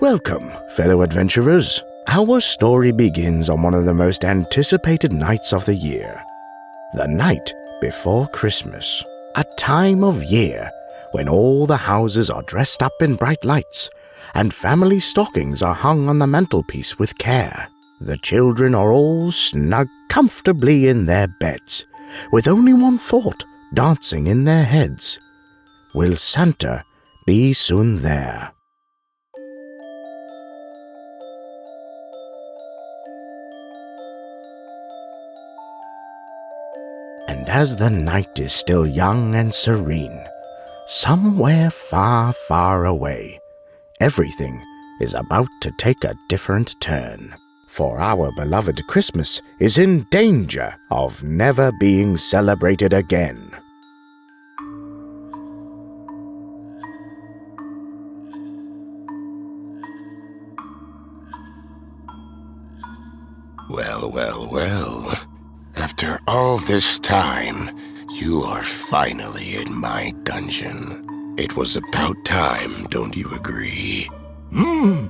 Welcome, fellow adventurers. Our story begins on one of the most anticipated nights of the year. The night before Christmas. A time of year when all the houses are dressed up in bright lights and family stockings are hung on the mantelpiece with care. The children are all snug comfortably in their beds, with only one thought dancing in their heads. Will Santa be soon there? And as the night is still young and serene, somewhere far, far away, everything is about to take a different turn. For our beloved Christmas is in danger of never being celebrated again. Well. After all this time, you are finally in my dungeon. It was about time, don't you agree? You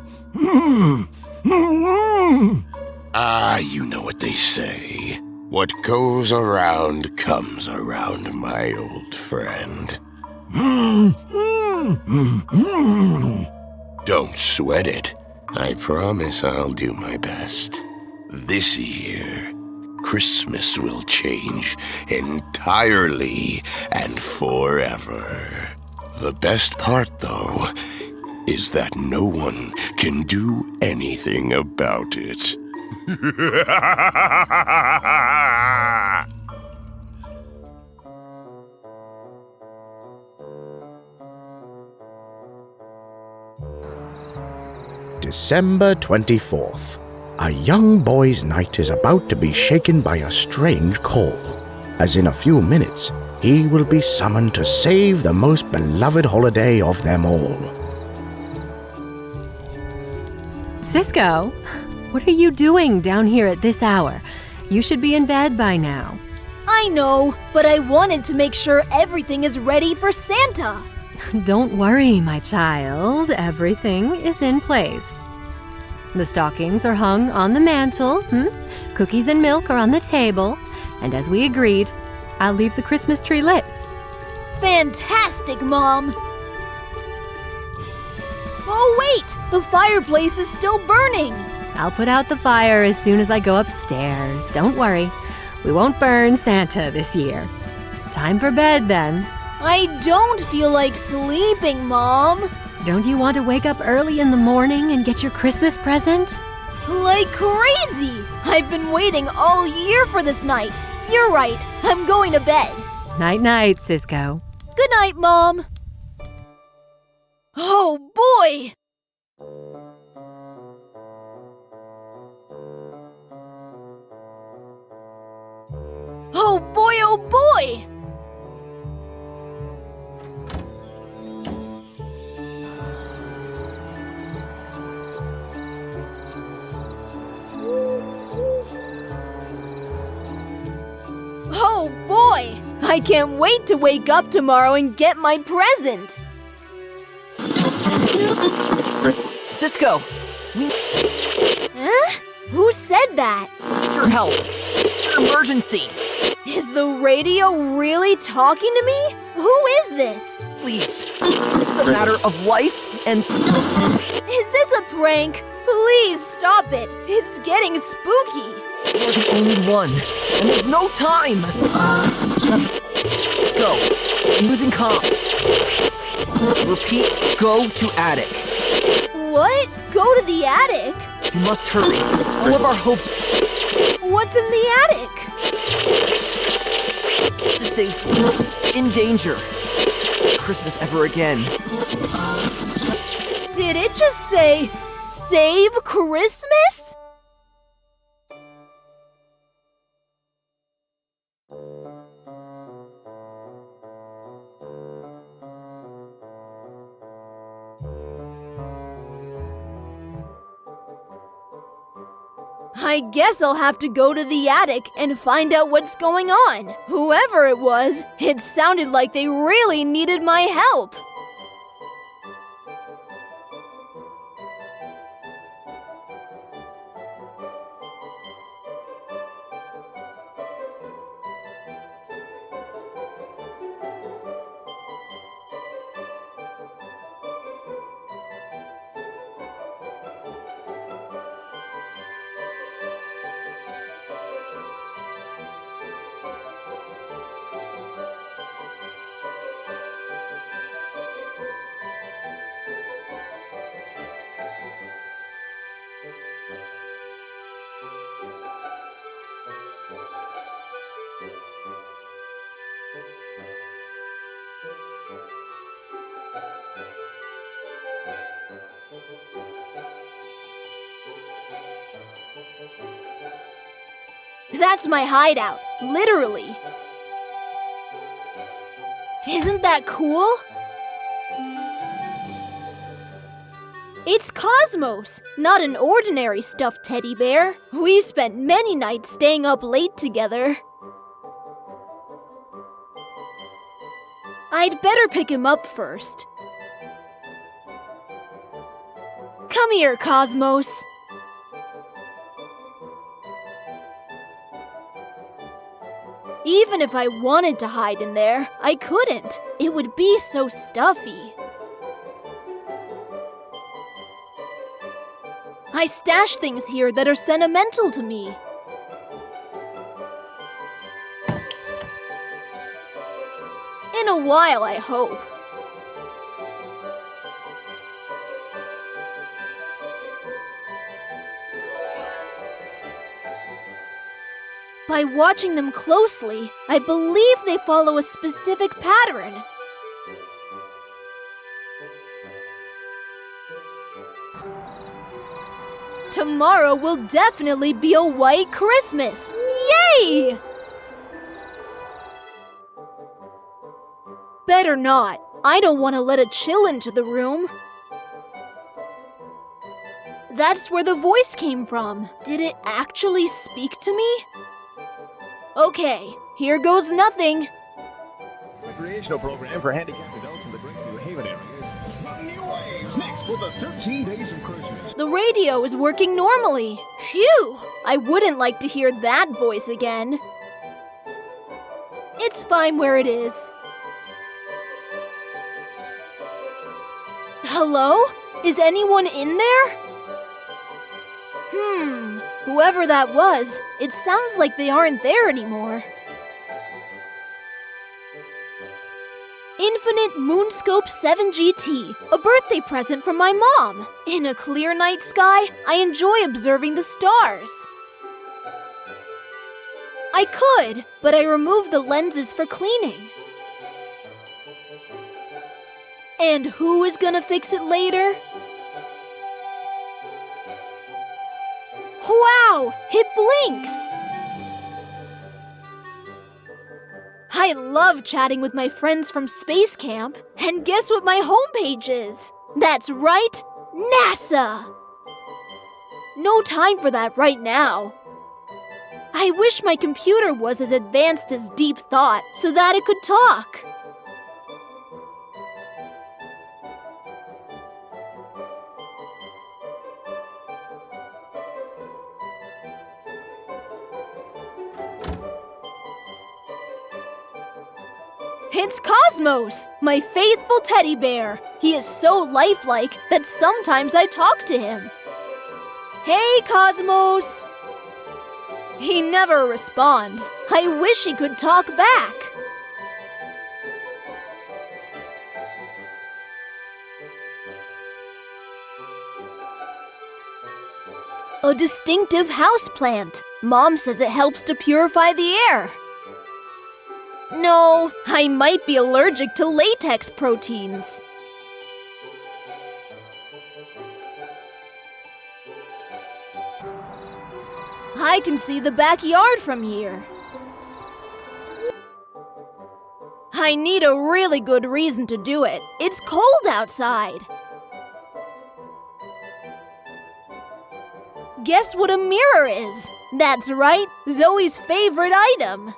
know what they say. What goes around comes around, my old friend. Don't sweat it. I promise I'll do my best. This year, Christmas will change entirely and forever. The best part, though, is that no one can do anything about it. December 24th. A young boy's night is about to be shaken by a strange call, as in a few minutes he will be summoned to save the most beloved holiday of them all. Cisco, what are you doing down here at this hour? You should be in bed by now. I know, but I wanted to make sure everything is ready for Santa. Don't worry, my child. Everything is in place. The stockings are hung on the mantle, cookies and milk are on the table, and as we agreed, I'll leave the Christmas tree lit. Fantastic, Mom! Oh wait, the fireplace is still burning! I'll put out the fire as soon as I go upstairs. Don't worry, we won't burn Santa this year. Time for bed then. I don't feel like sleeping, Mom. Don't you want to wake up early in the morning and get your Christmas present? Like crazy! I've been waiting all year for this night. You're right, I'm going to bed. Night-night, Cisco. Good night, Mom. Oh, boy! Oh, boy, oh, boy! Oh boy! I can't wait to wake up tomorrow and get my present! Cisco! Huh? Who said that? Need your help! Emergency! Is the radio really talking to me? Who is this? Please. It's a matter of life and... Is this a prank? Please stop it. It's getting spooky. You're the only one, and we have no time! Go. I'm losing comm. Repeat, go to attic. What? Go to the attic? You must hurry. All of our hopes... What's in the attic? To save in danger. Christmas ever again. Did it just say, save Christmas? I guess I'll have to go to the attic and find out what's going on. Whoever it was, it sounded like they really needed my help. That's my hideout, literally. Isn't that cool? It's Cosmos, not an ordinary stuffed teddy bear. We spent many nights staying up late together. I'd better pick him up first. Come here, Cosmos. Even if I wanted to hide in there, I couldn't. It would be so stuffy. I stash things here that are sentimental to me. In a while, I hope. By watching them closely, I believe they follow a specific pattern. Tomorrow will definitely be a white Christmas! Yay! Better not. I don't want to let a chill into the room. That's where the voice came from. Did it actually speak to me? Okay, here goes nothing. Recreational program for handicapped adults in the Great New Haven area. Run new waves next with the 13 Days of Christmas. The radio is working normally. Phew! I wouldn't like to hear that voice again. It's fine where it is. Hello? Is anyone in there? Whoever that was, it sounds like they aren't there anymore. Infinite Moonscope 7 GT, a birthday present from my mom. In a clear night sky, I enjoy observing the stars. I could, but I removed the lenses for cleaning. And who is gonna fix it later? Wow! It blinks! I love chatting with my friends from space camp. And guess what my homepage is? That's right, NASA! No time for that right now. I wish my computer was as advanced as Deep Thought so that it could talk. It's Cosmos, my faithful teddy bear. He is so lifelike that sometimes I talk to him. Hey, Cosmos! He never responds. I wish he could talk back. A distinctive houseplant. Mom says it helps to purify the air. No, I might be allergic to latex proteins. I can see the backyard from here. I need a really good reason to do it. It's cold outside. Guess what a mirror is? That's right, Zoe's favorite item.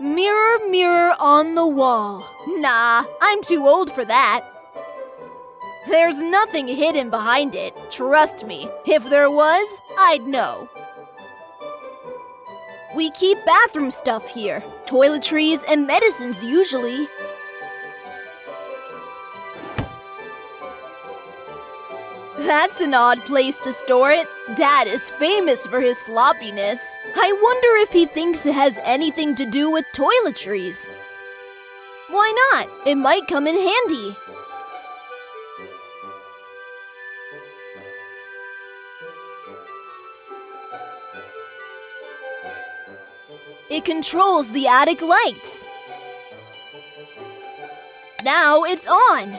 Mirror, mirror on the wall. Nah, I'm too old for that. There's nothing hidden behind it, trust me. If there was, I'd know. We keep bathroom stuff here, toiletries and medicines usually. That's an odd place to store it. Dad is famous for his sloppiness. I wonder if he thinks it has anything to do with toiletries. Why not? It might come in handy. It controls the attic lights. Now it's on.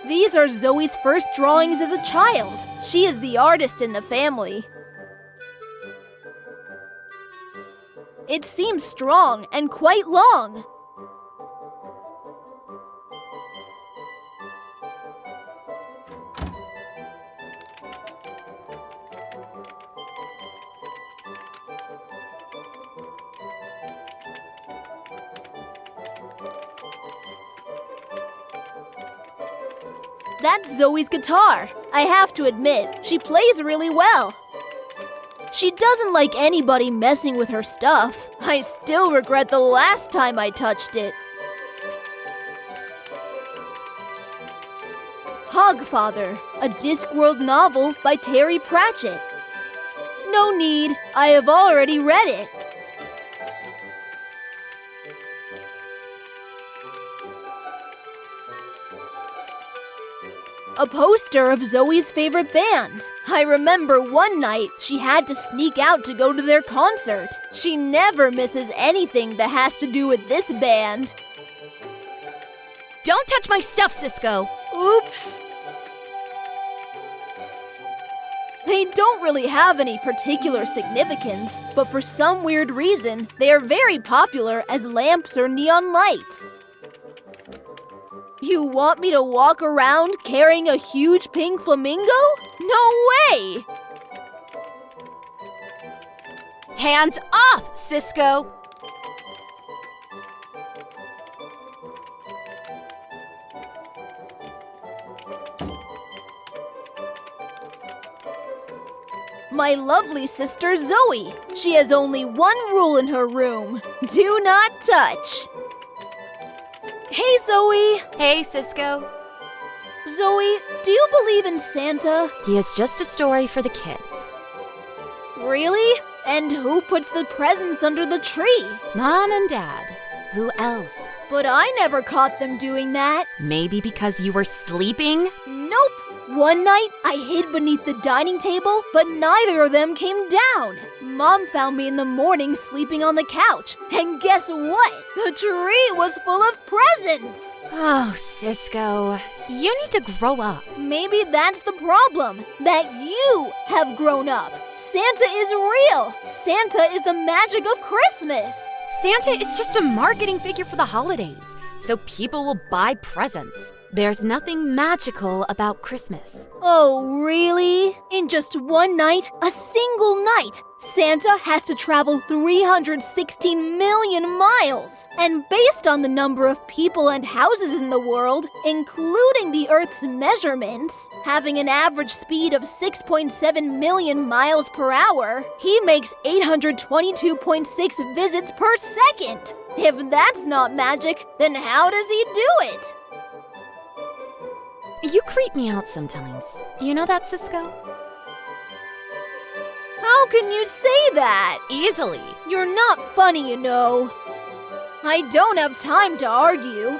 These are Zoe's first drawings as a child. She is the artist in the family. It seems strong and quite long. That's Zoe's guitar. I have to admit, she plays really well. She doesn't like anybody messing with her stuff. I still regret the last time I touched it. Hogfather, a Discworld novel by Terry Pratchett. No need, I have already read it. A poster of Zoe's favorite band. I remember one night she had to sneak out to go to their concert. She never misses anything that has to do with this band. Don't touch my stuff, Cisco! Oops! They don't really have any particular significance, but for some weird reason, they are very popular as lamps or neon lights. You want me to walk around carrying a huge pink flamingo? No way! Hands off, Cisco! My lovely sister Zoe. She has only one rule in her room. Do not touch. Hey, Zoe! Hey, Cisco. Zoe, do you believe in Santa? He is just a story for the kids. Really? And who puts the presents under the tree? Mom and Dad. Who else? But I never caught them doing that. Maybe because you were sleeping? Nope. One night, I hid beneath the dining table, but neither of them came down. Mom found me in the morning sleeping on the couch. And guess what? The tree was full of presents. Oh, Cisco. You need to grow up. Maybe that's the problem, that you have grown up. Santa is real. Santa is the magic of Christmas. Santa is just a marketing figure for the holidays, so people will buy presents. There's nothing magical about Christmas. Oh, really? In just one night, a single night, Santa has to travel 316 million miles. And based on the number of people and houses in the world, including the Earth's measurements, having an average speed of 6.7 million miles per hour, he makes 822.6 visits per second. If that's not magic, then how does he do it? You creep me out sometimes. You know that, Cisco? How can you say that? Easily. You're not funny, you know. I don't have time to argue.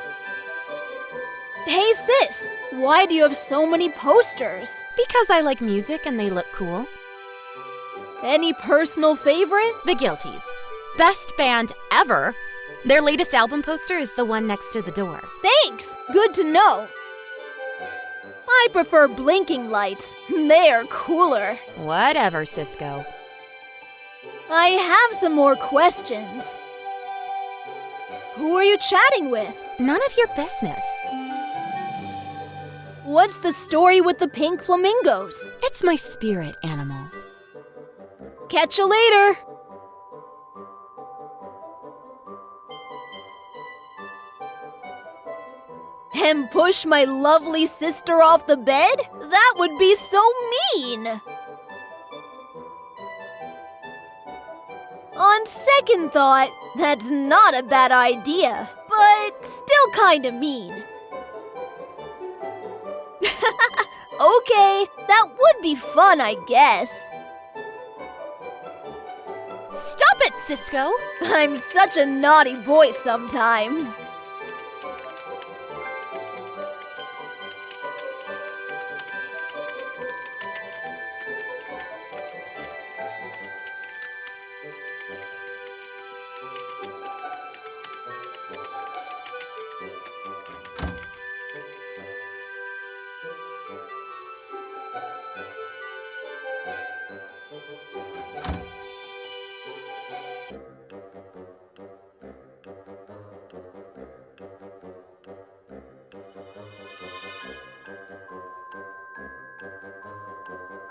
Hey, sis, why do you have so many posters? Because I like music and they look cool. Any personal favorite? The Guilties. Best band ever. Their latest album poster is the one next to the door. Thanks! Good to know. I prefer blinking lights. They're cooler. Whatever, Cisco. I have some more questions. Who are you chatting with? None of your business. What's the story with the pink flamingos? It's my spirit animal. Catch you later. And push my lovely sister off the bed? That would be so mean! On second thought, that's not a bad idea, but still kinda mean. Okay, that would be fun, I guess. Stop it, Cisco! I'm such a naughty boy sometimes.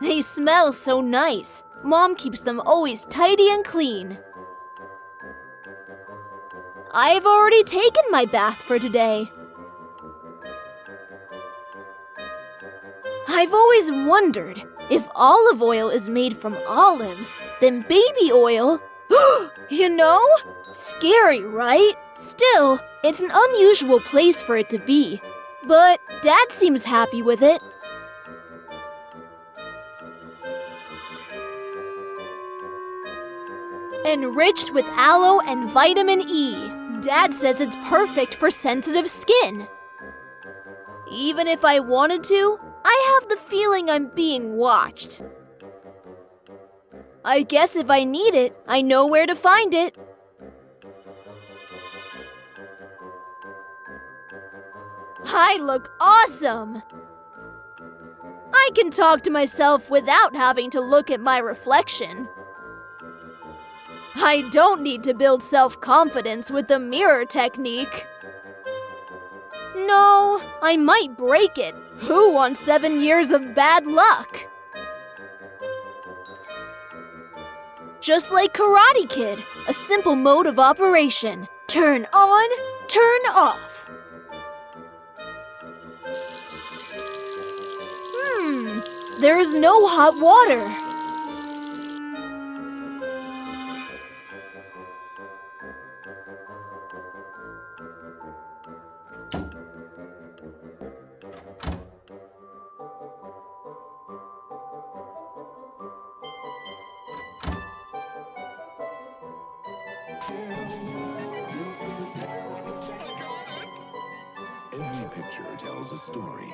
They smell so nice. Mom keeps them always tidy and clean. I've already taken my bath for today. I've always wondered, if olive oil is made from olives, then baby oil... You know? Scary, right? Still, it's an unusual place for it to be. But Dad seems happy with it. Enriched with aloe and vitamin E. Dad says it's perfect for sensitive skin. Even if I wanted to, I have the feeling I'm being watched. I guess if I need it, I know where to find it. I look awesome! I can talk to myself without having to look at my reflection. I don't need to build self-confidence with the mirror technique. No, I might break it. Who wants 7 years of bad luck? Just like Karate Kid, a simple mode of operation. Turn on, turn off. There's no hot water. Every picture tells a story.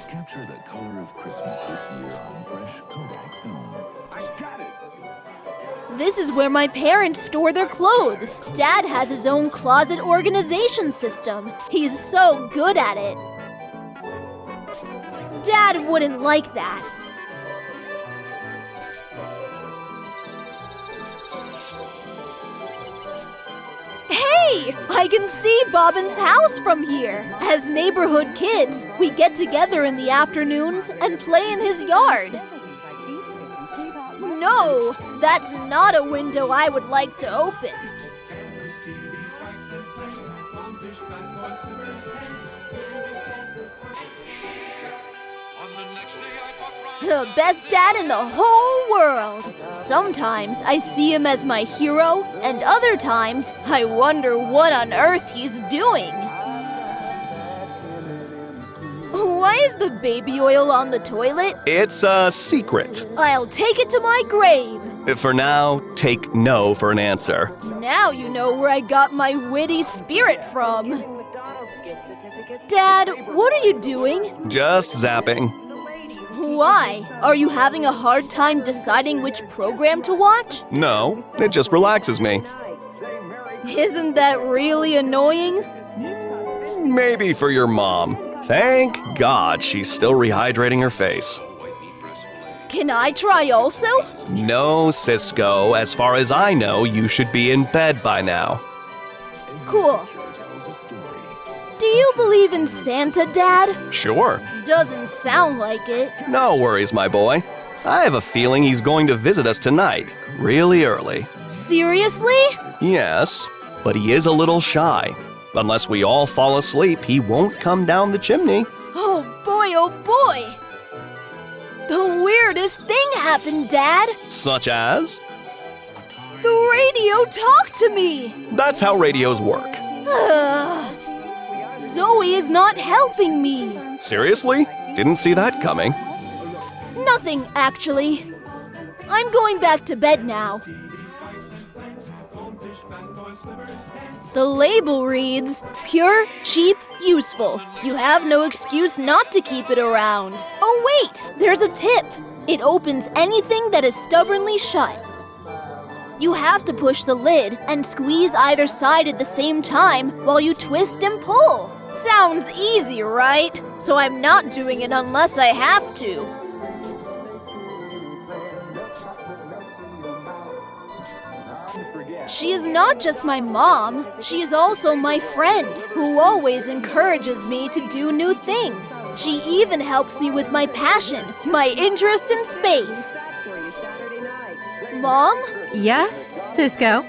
Capture the color of Christmas this year on fresh Kodak film. I got it! This is where my parents store their clothes. Dad has his own closet organization system. He's so good at it. Dad wouldn't like that. Hey! I can see Bobbin's house from here. As neighborhood kids, we get together in the afternoons and play in his yard. No, that's not a window I would like to open. The best dad in the whole world. Sometimes I see him as my hero, and other times I wonder what on earth he's doing. Why is the baby oil on the toilet? It's a secret. I'll take it to my grave. For now, take no for an answer. Now you know where I got my Witty Sprit from. Dad, what are you doing? Just zapping. Why? Are you having a hard time deciding which program to watch? No, it just relaxes me. Isn't that really annoying? Maybe for your mom. Thank God she's still rehydrating her face. Can I try also? No, Cisco. As far as I know, you should be in bed by now. Cool. Do you believe in Santa, Dad? Sure. Doesn't sound like it. No worries, my boy. I have a feeling he's going to visit us tonight, really early. Seriously? Yes, but he is a little shy. Unless we all fall asleep, he won't come down the chimney. Oh boy, The weirdest thing happened, Dad. Such as? The radio talked to me. That's how radios work. Zoe is not helping me. Seriously? Didn't see that coming. Nothing, actually. I'm going back to bed now. The label reads, pure, cheap, useful. You have no excuse not to keep it around. Oh wait, there's a tip. It opens anything that is stubbornly shut. You have to push the lid and squeeze either side at the same time while you twist and pull. Sounds easy, right? So I'm not doing it unless I have to. She is not just my mom, she is also my friend, who always encourages me to do new things. She even helps me with my passion, my interest in space. Mom? Yes, Cisco?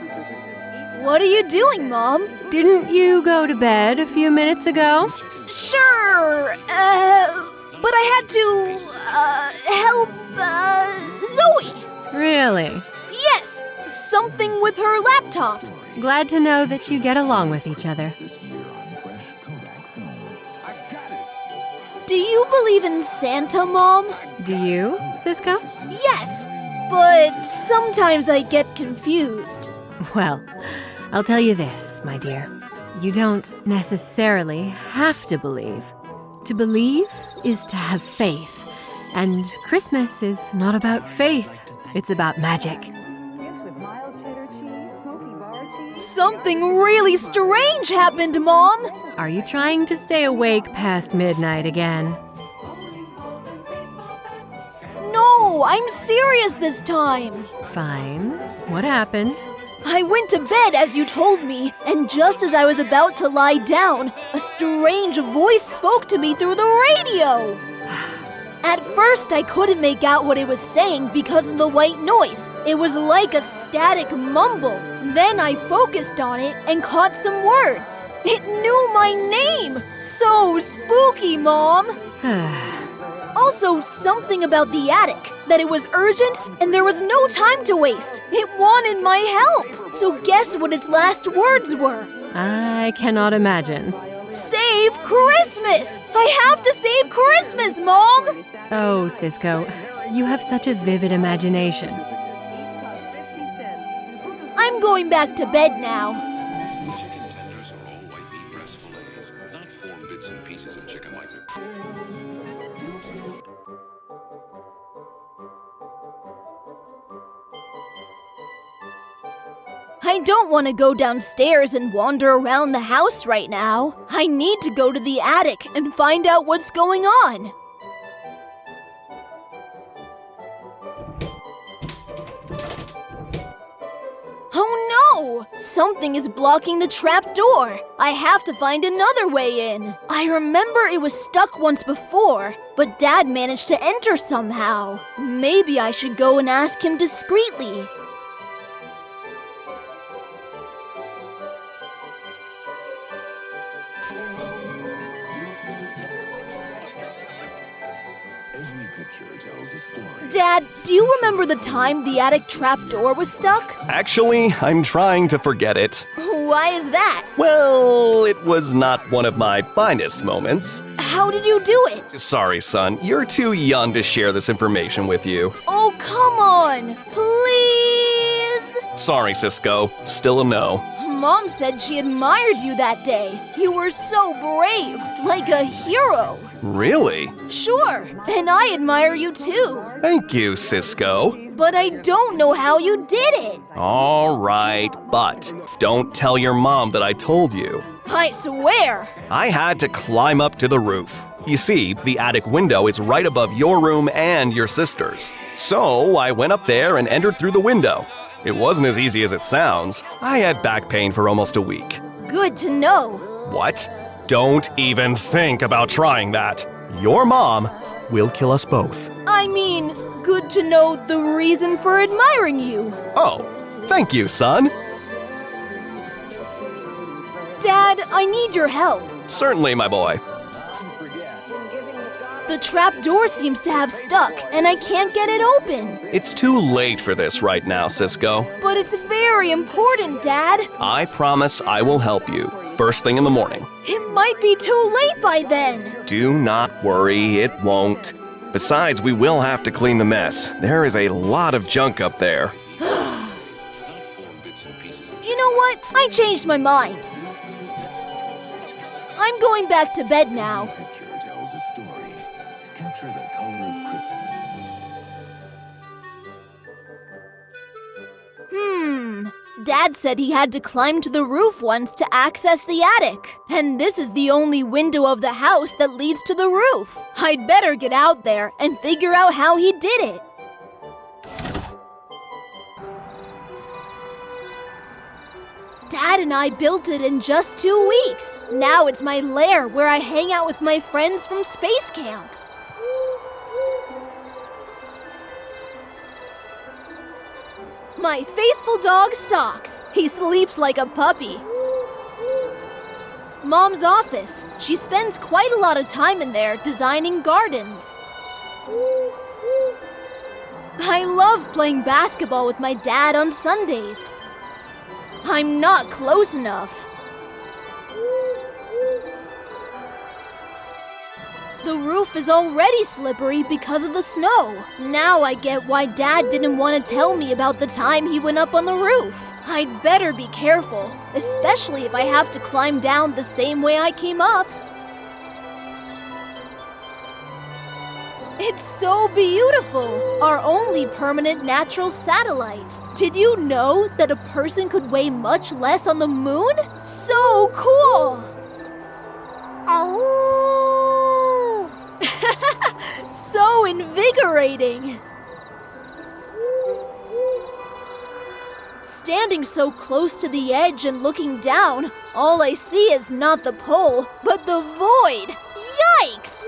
What are you doing, Mom? Didn't you go to bed a few minutes ago? Sure, but I had to, help, Zoe. Really? Yes, something with her laptop. Glad to know that you get along with each other. Do you believe in Santa, Mom? Do you, Cisco? Yes, but sometimes I get confused. Well, I'll tell you this, my dear. You don't necessarily have to believe. To believe is to have faith. And Christmas is not about faith, it's about magic. Something really strange happened, Mom! Are you trying to stay awake past midnight again? No, I'm serious this time. Fine. What happened? I went to bed as you told me, and just as I was about to lie down, a strange voice spoke to me through the radio. At first, I couldn't make out what it was saying because of the white noise. It was like a static mumble. Then I focused on it and caught some words. It knew my name! So spooky, Mom! Also, something about the attic, that it was urgent and there was no time to waste. It wanted my help. So guess what its last words were? I cannot imagine. Save Christmas! I have to save Christmas, Mom! Oh, Cisco, you have such a vivid imagination. I'm going back to bed now. Chicken tenders are all white meat breast fillets, not formed bits and pieces of chicken like I don't want to go downstairs and wander around the house right now. I need to go to the attic and find out what's going on. Oh no! Something is blocking the trap door. I have to find another way in. I remember it was stuck once before, but Dad managed to enter somehow. Maybe I should go and ask him discreetly. Every picture tells a story. Dad, do you remember the time the attic trap door was stuck? Actually, I'm trying to forget it. Why is that? Well, it was not one of my finest moments. How did you do it? Sorry, son, you're too young to share this information with you. Oh, come on! Please! Sorry, Cisco, still a no. Mom said she admired you that day. You were so brave, like a hero. Really? Sure, and I admire you too. Thank you, Cisco. But I don't know how you did it. All right, but don't tell your mom that I told you. I swear. I had to climb up to the roof. You see, the attic window is right above your room and your sister's. So I went up there and entered through the window. It wasn't as easy as it sounds. I had back pain for almost a week. Good to know. What? Don't even think about trying that. Your mom will kill us both. I mean, good to know the reason for admiring you. Oh, thank you, son. Dad, I need your help. Certainly, my boy. The trap door seems to have stuck, and I can't get it open. It's too late for this right now, Cisco. But it's very important, Dad. I promise I will help you. First thing in the morning. It might be too late by then. Do not worry, it won't. Besides, we will have to clean the mess. There is a lot of junk up there. You know what? I changed my mind. I'm going back to bed now. Picture tells a story. Capture the color of Christmas. Dad said he had to climb to the roof once to access the attic. And this is the only window of the house that leads to the roof. I'd better get out there and figure out how he did it. Dad and I built it in just 2 weeks. Now it's my lair where I hang out with my friends from space camp. My faithful dog Socks. He sleeps like a puppy. Mom's office. She spends quite a lot of time in there designing gardens. I love playing basketball with my dad on Sundays. I'm not close enough. The roof is already slippery because of the snow. Now I get why Dad didn't want to tell me about the time he went up on the roof. I'd better be careful, especially if I have to climb down the same way I came up. It's so beautiful! Our only permanent natural satellite. Did you know that a person could weigh much less on the moon? So cool! So invigorating! Standing so close to the edge and looking down, all I see is not the pole, but the void! Yikes!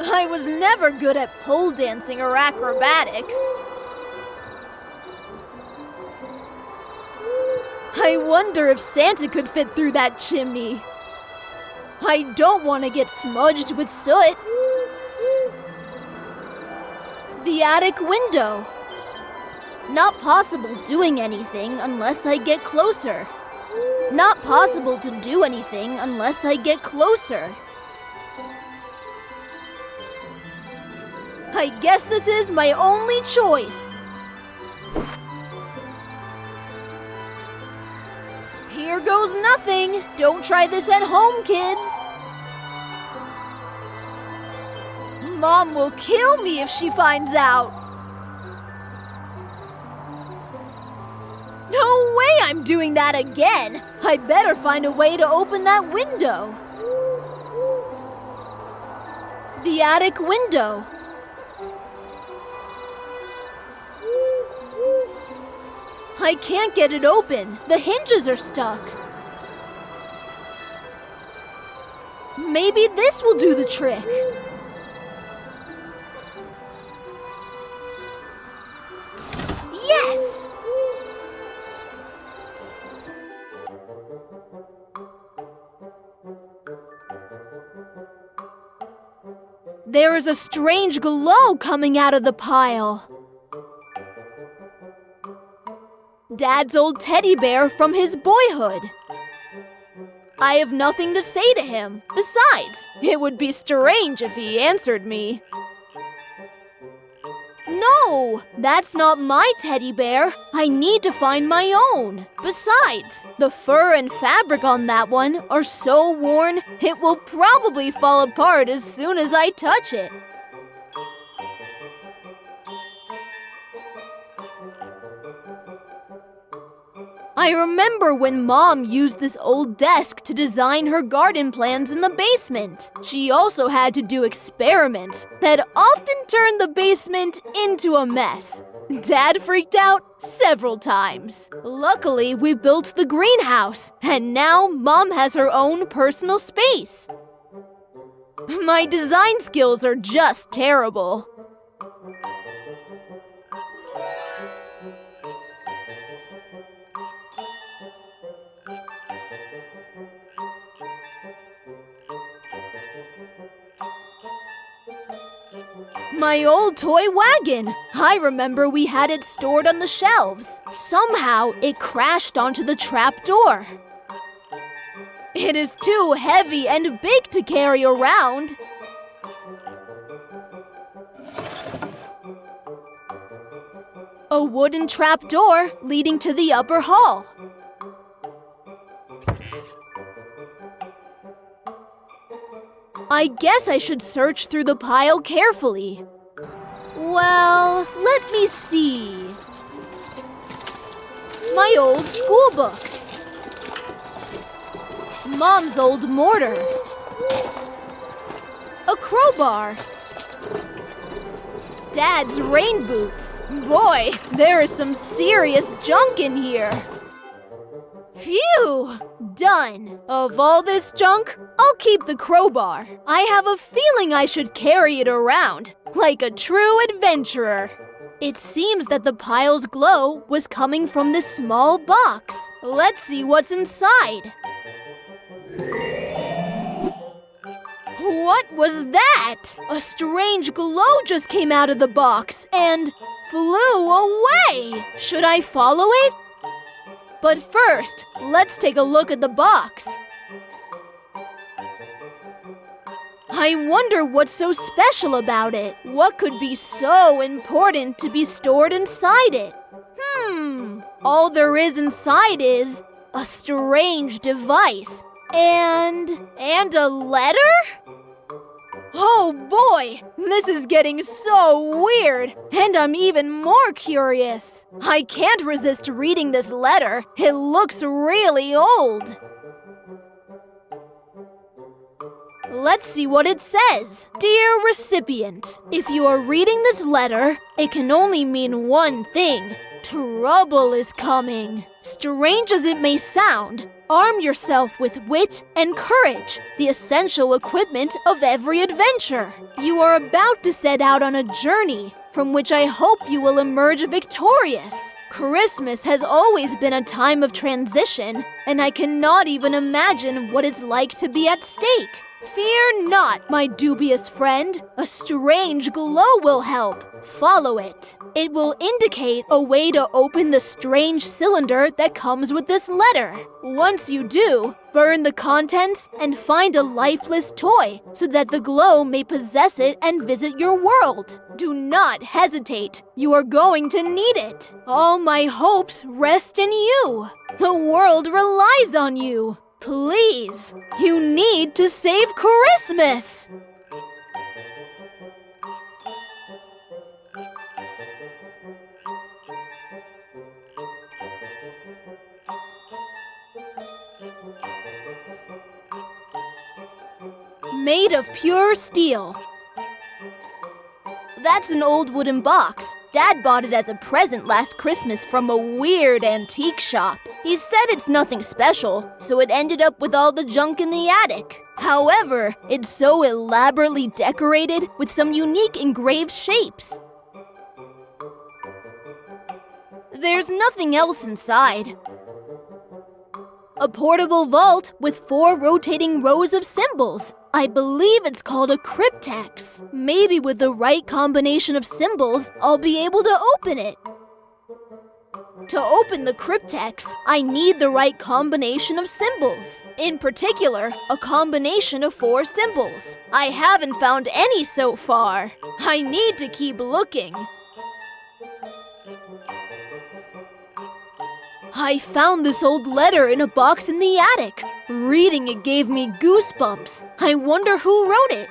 I was never good at pole dancing or acrobatics. I wonder if Santa could fit through that chimney. I don't want to get smudged with soot. The attic window. Not possible doing anything unless I get closer. Not possible to do anything unless I get closer. I guess this is my only choice. Here goes nothing. Don't try this at home, kids. Mom will kill me if she finds out. No way I'm doing that again. I'd better find a way to open that window. The attic window. I can't get it open. The hinges are stuck. Maybe this will do the trick. Yes! There is a strange glow coming out of the pile. Dad's old teddy bear from his boyhood. I have nothing to say to him. Besides, it would be strange if he answered me. No, that's not my teddy bear. I need to find my own. Besides, the fur and fabric on that one are so worn, it will probably fall apart as soon as I touch it. I remember when Mom used this old desk to design her garden plans in the basement. She also had to do experiments that often turned the basement into a mess. Dad freaked out several times. Luckily, we built the greenhouse, and now Mom has her own personal space. My design skills are just terrible. My old toy wagon. I remember we had it stored on the shelves. Somehow, it crashed onto the trap door. It is too heavy and big to carry around. A wooden trap door leading to the upper hall. I guess I should search through the pile carefully. Well, let me see. My old school books. Mom's old mortar. A crowbar. Dad's rain boots. Boy, there is some serious junk in here. Phew! Done. Of all this junk, I'll keep the crowbar. I have a feeling I should carry it around, like a true adventurer. It seems that the pile's glow was coming from this small box. Let's see what's inside. What was that? A strange glow just came out of the box and flew away. Should I follow it? But first, let's take a look at the box. I wonder what's so special about it. What could be so important to be stored inside it? All there is inside is a strange device and a letter? Oh boy, this is getting so weird, and I'm even more curious. I can't resist reading this letter. It looks really old. Let's see what it says. Dear recipient, if you are reading this letter, it can only mean one thing. Trouble is coming. Strange as it may sound, arm yourself with wit and courage, the essential equipment of every adventure. You are about to set out on a journey from which I hope you will emerge victorious. Christmas has always been a time of transition, and I cannot even imagine what it's like to be at stake. Fear not, my dubious friend. A strange glow will help. Follow it. It will indicate a way to open the strange cylinder that comes with this letter. Once you do, burn the contents and find a lifeless toy so that the glow may possess it and visit your world. Do not hesitate. You are going to need it. All my hopes rest in you. The world relies on you. Please, you need to save Christmas! Made of pure steel. That's an old wooden box. Dad bought it as a present last Christmas from a weird antique shop. He said it's nothing special, so it ended up with all the junk in the attic. However, it's so elaborately decorated with some unique engraved shapes. There's nothing else inside. A portable vault with 4 rotating rows of symbols. I believe it's called a cryptex. Maybe with the right combination of symbols, I'll be able to open it. To open the cryptex, I need the right combination of symbols. In particular, a combination of 4 symbols. I haven't found any so far. I need to keep looking. I found this old letter in a box in the attic. Reading it gave me goosebumps. I wonder who wrote it.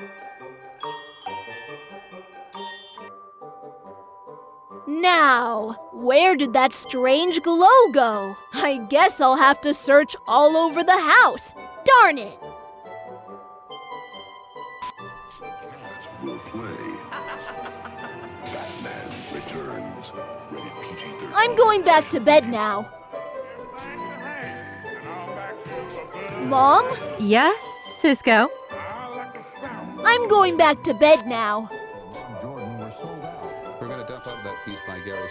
Now, where did that strange glow go? I guess I'll have to search all over the house. Darn it! Will play. Batman Returns. Rated PG-13. I'm going back to bed now. Mom? Yes, Cisco? I'm going back to bed now. Jordan, we're sold out. We're going to dump out that piece by Gary.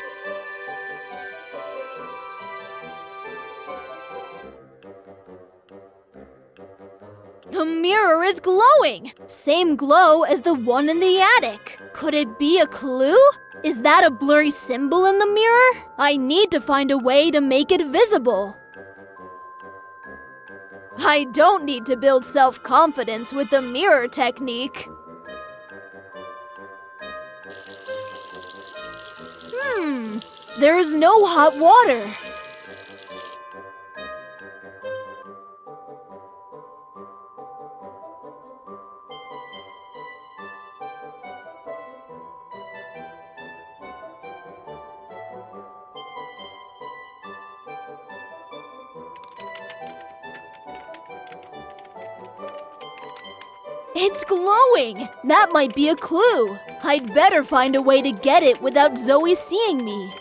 The mirror is glowing. Same glow as the one in the attic. Could it be a clue? Is that a blurry symbol in the mirror? I need to find a way to make it visible. I don't need to build self-confidence with the mirror technique. There's no hot water. It's glowing! That might be a clue. I'd better find a way to get it without Zoe seeing me.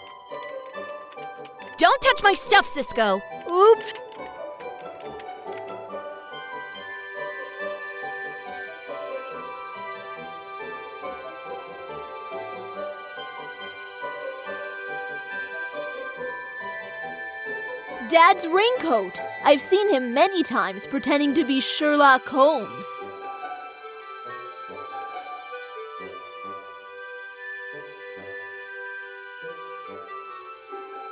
Don't touch my stuff, Cisco! Oops! Dad's raincoat. I've seen him many times pretending to be Sherlock Holmes.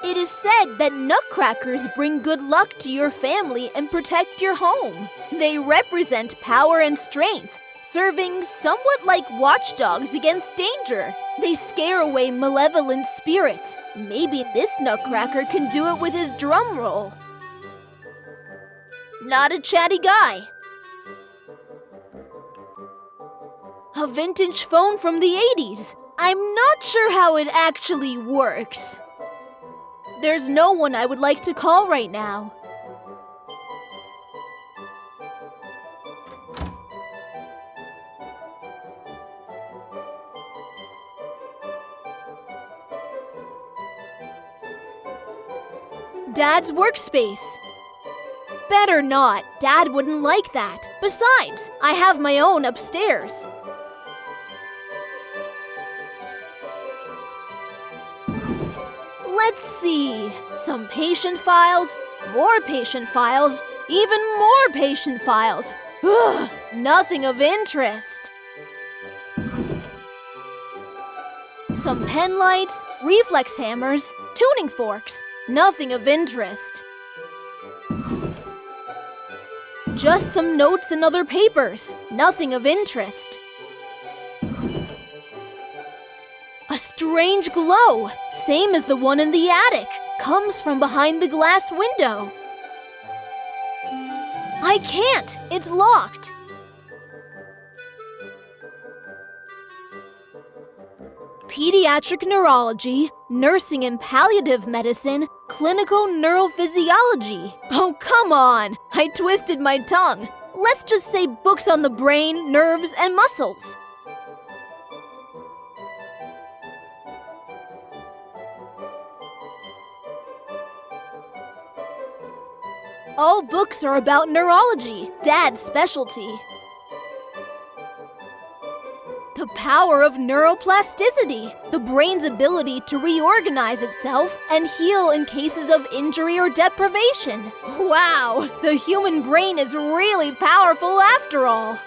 It is said that nutcrackers bring good luck to your family and protect your home. They represent power and strength, serving somewhat like watchdogs against danger. They scare away malevolent spirits. Maybe this nutcracker can do it with his drum roll. Not a chatty guy. A vintage phone from the 80s. I'm not sure how it actually works. There's no one I would like to call right now. Dad's workspace. Better not. Dad wouldn't like that. Besides, I have my own upstairs. Let's see. Some patient files, more patient files, even more patient files. Ugh, nothing of interest. Some pen lights, reflex hammers, tuning forks. Nothing of interest. Just some notes and other papers. Nothing of interest. A strange glow, same as the one in the attic, comes from behind the glass window. I can't, it's locked. Pediatric neurology, nursing and palliative medicine, clinical neurophysiology. Oh, come on, I twisted my tongue. Let's just say books on the brain, nerves, and muscles. All books are about neurology, Dad's specialty. The power of neuroplasticity, the brain's ability to reorganize itself and heal in cases of injury or deprivation. Wow, the human brain is really powerful after all.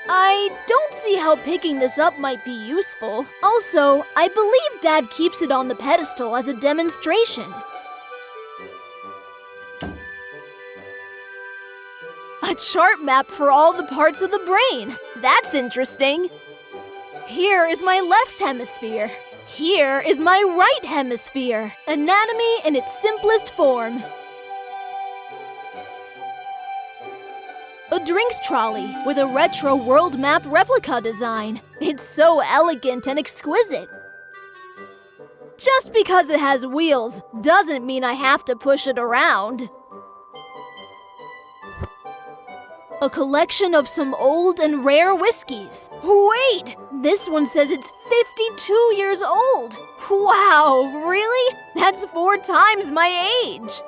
I don't see how picking this up might be useful. Also, I believe Dad keeps it on the pedestal as a demonstration. A chart map for all the parts of the brain. That's interesting. Here is my left hemisphere. Here is my right hemisphere. Anatomy in its simplest form. A drinks trolley with a retro world map replica design. It's so elegant and exquisite. Just because it has wheels doesn't mean I have to push it around. A collection of some old and rare whiskeys. Wait! This one says it's 52 years old! Wow, really? That's 4 times my age!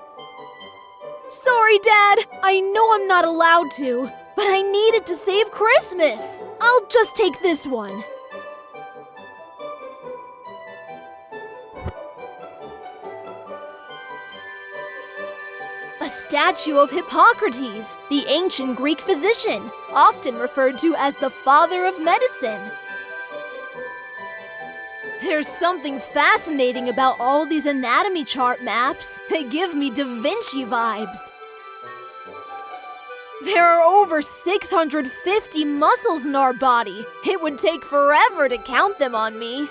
Sorry, Dad. I know I'm not allowed to, but I need it to save Christmas. I'll just take this one. A statue of Hippocrates, the ancient Greek physician, often referred to as the father of medicine. There's something fascinating about all these anatomy chart maps. They give me Da Vinci vibes. There are over 650 muscles in our body. It would take forever to count them on me.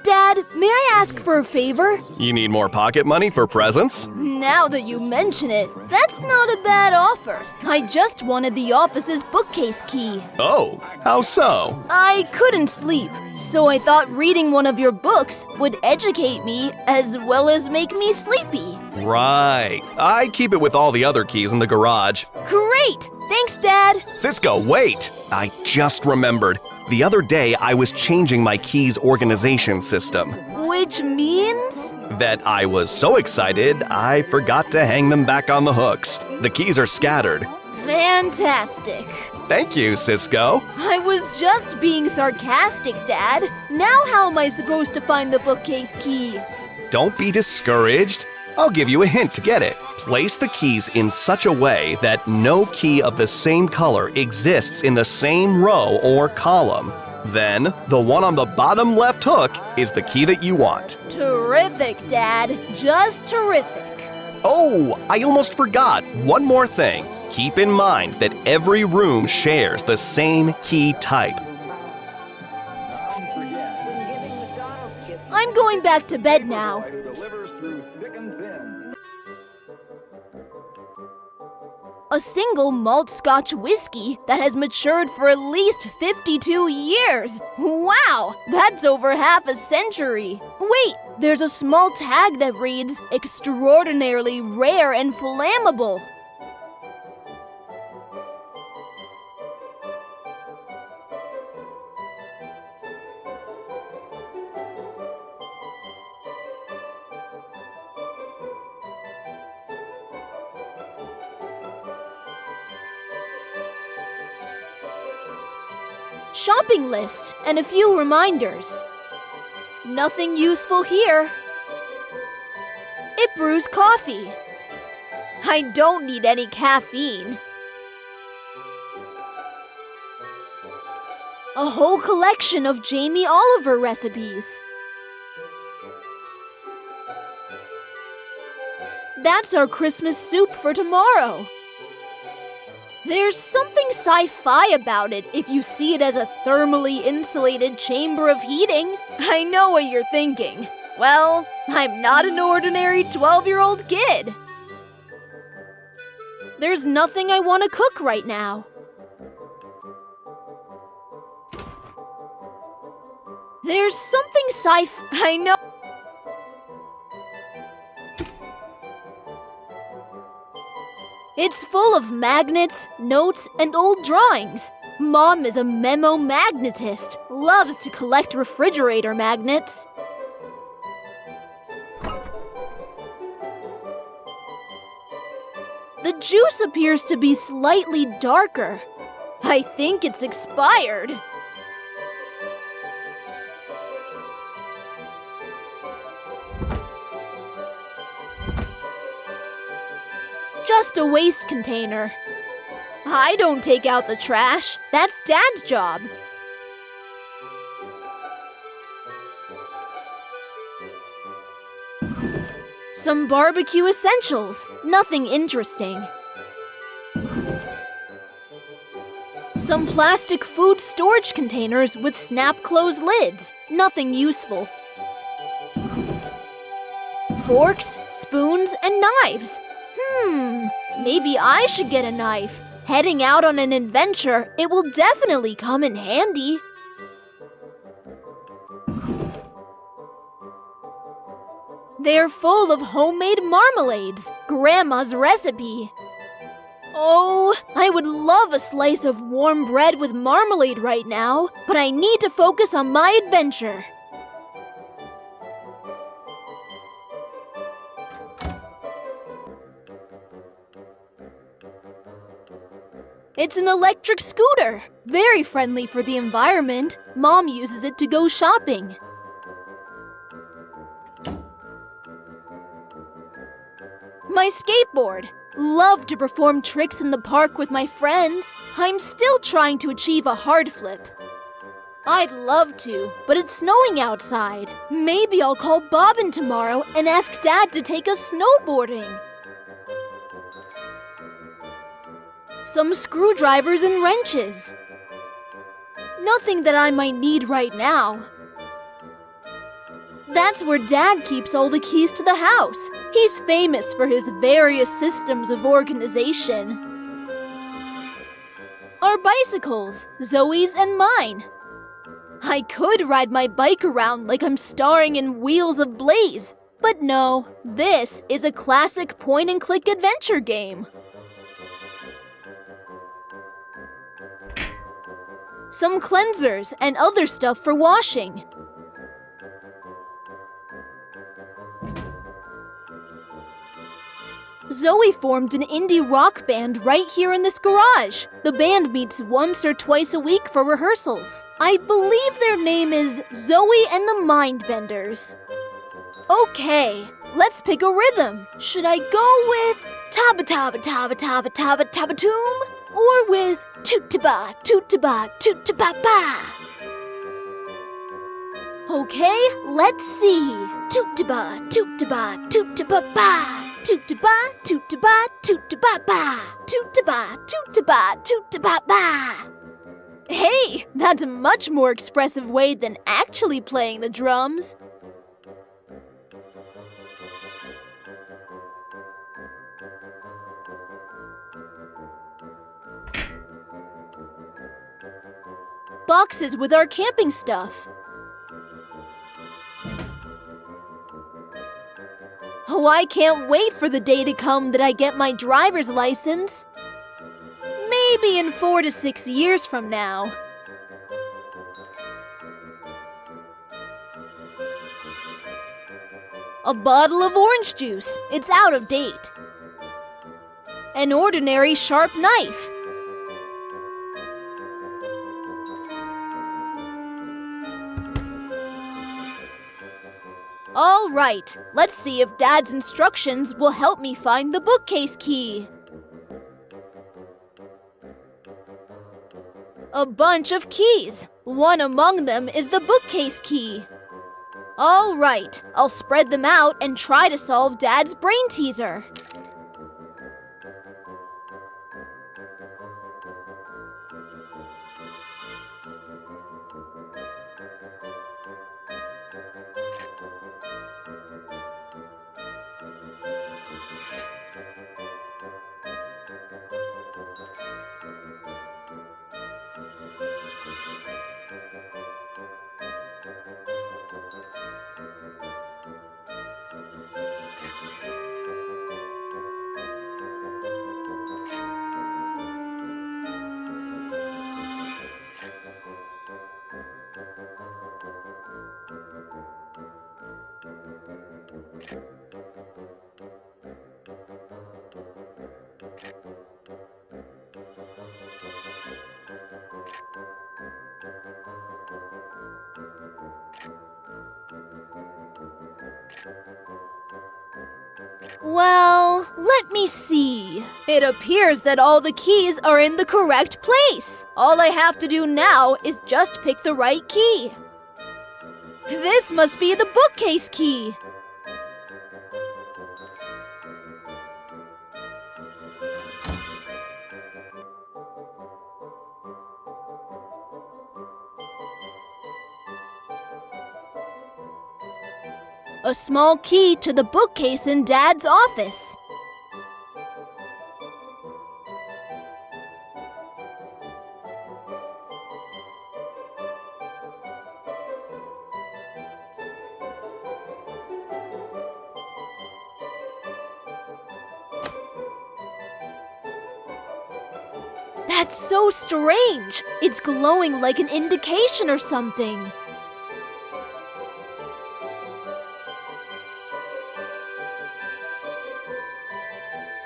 Dad, may I ask for a favor? You need more pocket money for presents? Now that you mention it, that's not a bad offer. I just wanted the office's bookcase key. Oh, how so? I couldn't sleep, so I thought reading one of your books would educate me as well as make me sleepy. Right. I keep it with all the other keys in the garage. Great! Thanks, Dad! Cisco, wait! I just remembered. The other day, I was changing my keys organization system. Which means? That I was so excited, I forgot to hang them back on the hooks. The keys are scattered. Fantastic. Thank you, Cisco. I was just being sarcastic, Dad. Now how am I supposed to find the bookcase key? Don't be discouraged. I'll give you a hint to get it. Place the keys in such a way that no key of the same color exists in the same row or column. Then, the one on the bottom left hook is the key that you want. Terrific, Dad. Just terrific. Oh, I almost forgot. One more thing. Keep in mind that every room shares the same key type. I'm going back to bed now. A single malt Scotch whiskey that has matured for at least 52 years. Wow, that's over half a century. Wait, there's a small tag that reads, extraordinarily rare and flammable. Shopping list and a few reminders. Nothing useful here. It brews coffee. I don't need any caffeine. A whole collection of Jamie Oliver recipes. That's our Christmas soup for tomorrow. There's something sci-fi about it if you see it as a thermally insulated chamber of heating. I know what you're thinking. Well, I'm not an ordinary 12-year-old kid. There's nothing I want to cook right now. There's something I know. It's full of magnets, notes, and old drawings. Mom is a memo magnetist, loves to collect refrigerator magnets. The juice appears to be slightly darker. I think it's expired. Just a waste container. I don't take out the trash. That's Dad's job. Some barbecue essentials. Nothing interesting. Some plastic food storage containers with snap-close lids. Nothing useful. Forks, spoons, and knives. Maybe I should get a knife. Heading out on an adventure, it will definitely come in handy. They're full of homemade marmalades, Grandma's recipe. Oh, I would love a slice of warm bread with marmalade right now, but I need to focus on my adventure. It's an electric scooter. Very friendly for the environment. Mom uses it to go shopping. My skateboard. Love to perform tricks in the park with my friends. I'm still trying to achieve a hard flip. I'd love to, but it's snowing outside. Maybe I'll call Bobbin tomorrow and ask Dad to take us snowboarding. Some screwdrivers and wrenches. Nothing that I might need right now. That's where Dad keeps all the keys to the house. He's famous for his various systems of organization. Our bicycles, Zoe's and mine. I could ride my bike around like I'm starring in Wheels of Blaze, but no, this is a classic point-and-click adventure game. some cleansers, and other stuff for washing. Zoe formed an indie rock band right here in this garage. The band meets once or twice a week for rehearsals. I believe their name is Zoe and the Mindbenders. Okay, let's pick a rhythm. Should I go with taba taba taba taba taba taba toom? Or with toot-ta-ba, toot-ta-ba, toot-ta-ba-ba? Okay, let's see. Toot-ta-ba, toot-ta-ba, toot-ta-ba-ba. Toot-ta-ba, toot-ta-ba, toot-ta-ba-ba. Toot-ta-ba, toot-ta-ba, toot-ta-ba-ba. Hey, that's a much more expressive way than actually playing the drums. Boxes with our camping stuff. Oh, I can't wait for the day to come that I get my driver's license. Maybe in 4 to 6 years from now. A bottle of orange juice. It's out of date. An ordinary sharp knife. All right, let's see if Dad's instructions will help me find the bookcase key. A bunch of keys. One among them is the bookcase key. All right, I'll spread them out and try to solve Dad's brain teaser. Well, let me see. It appears that all the keys are in the correct place. All I have to do now is just pick the right key. This must be the bookcase key. A small key to the bookcase in Dad's office. That's so strange. It's glowing like an indication or something.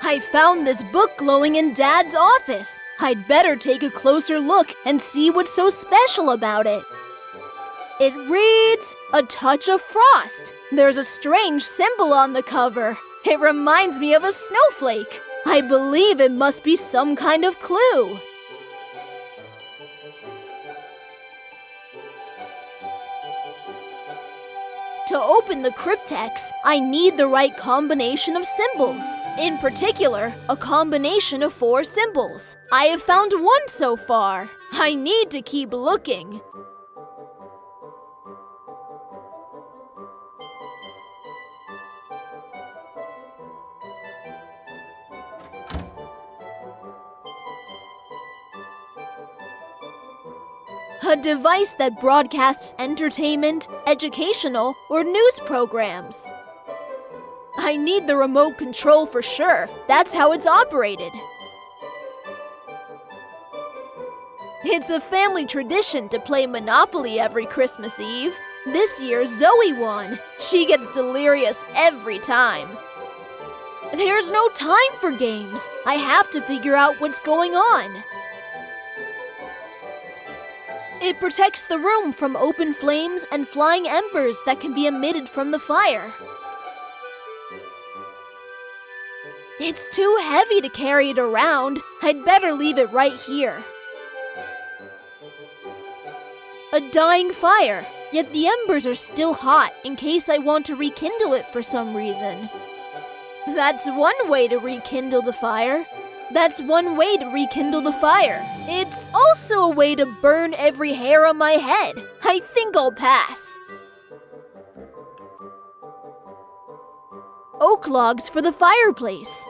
I found this book glowing in Dad's office. I'd better take a closer look and see what's so special about it. It reads, "A touch of frost." There's a strange symbol on the cover. It reminds me of a snowflake. I believe it must be some kind of clue. To open the cryptex, I need the right combination of symbols. In particular, a combination of 4 symbols. I have found one so far. I need to keep looking. A device that broadcasts entertainment, educational, or news programs. I need the remote control for sure. That's how it's operated. It's a family tradition to play Monopoly every Christmas Eve. This year, Zoe won. She gets delirious every time. There's no time for games. I have to figure out what's going on. It protects the room from open flames and flying embers that can be emitted from the fire. It's too heavy to carry it around. I'd better leave it right here. A dying fire, yet the embers are still hot in case I want to rekindle it for some reason. That's one way to rekindle the fire. It's also a way to burn every hair on my head. I think I'll pass. Oak logs for the fireplace.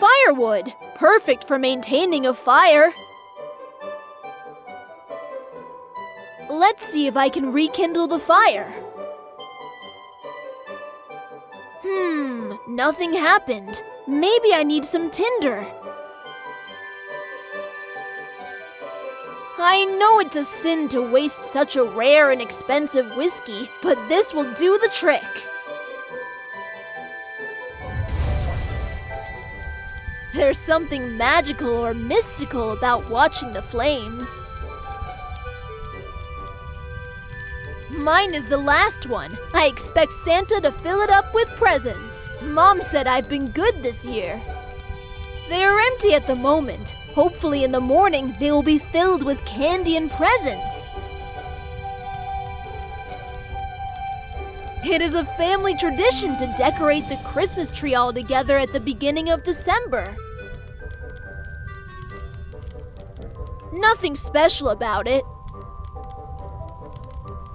Firewood, perfect for maintaining a fire. Let's see if I can rekindle the fire. Nothing happened. Maybe I need some tinder. I know it's a sin to waste such a rare and expensive whiskey, but this will do the trick. There's something magical or mystical about watching the flames. Mine is the last one. I expect Santa to fill it up with presents. Mom said I've been good this year. They are empty at the moment. Hopefully in the morning they will be filled with candy and presents. It is a family tradition to decorate the Christmas tree all together at the beginning of December. Nothing special about it.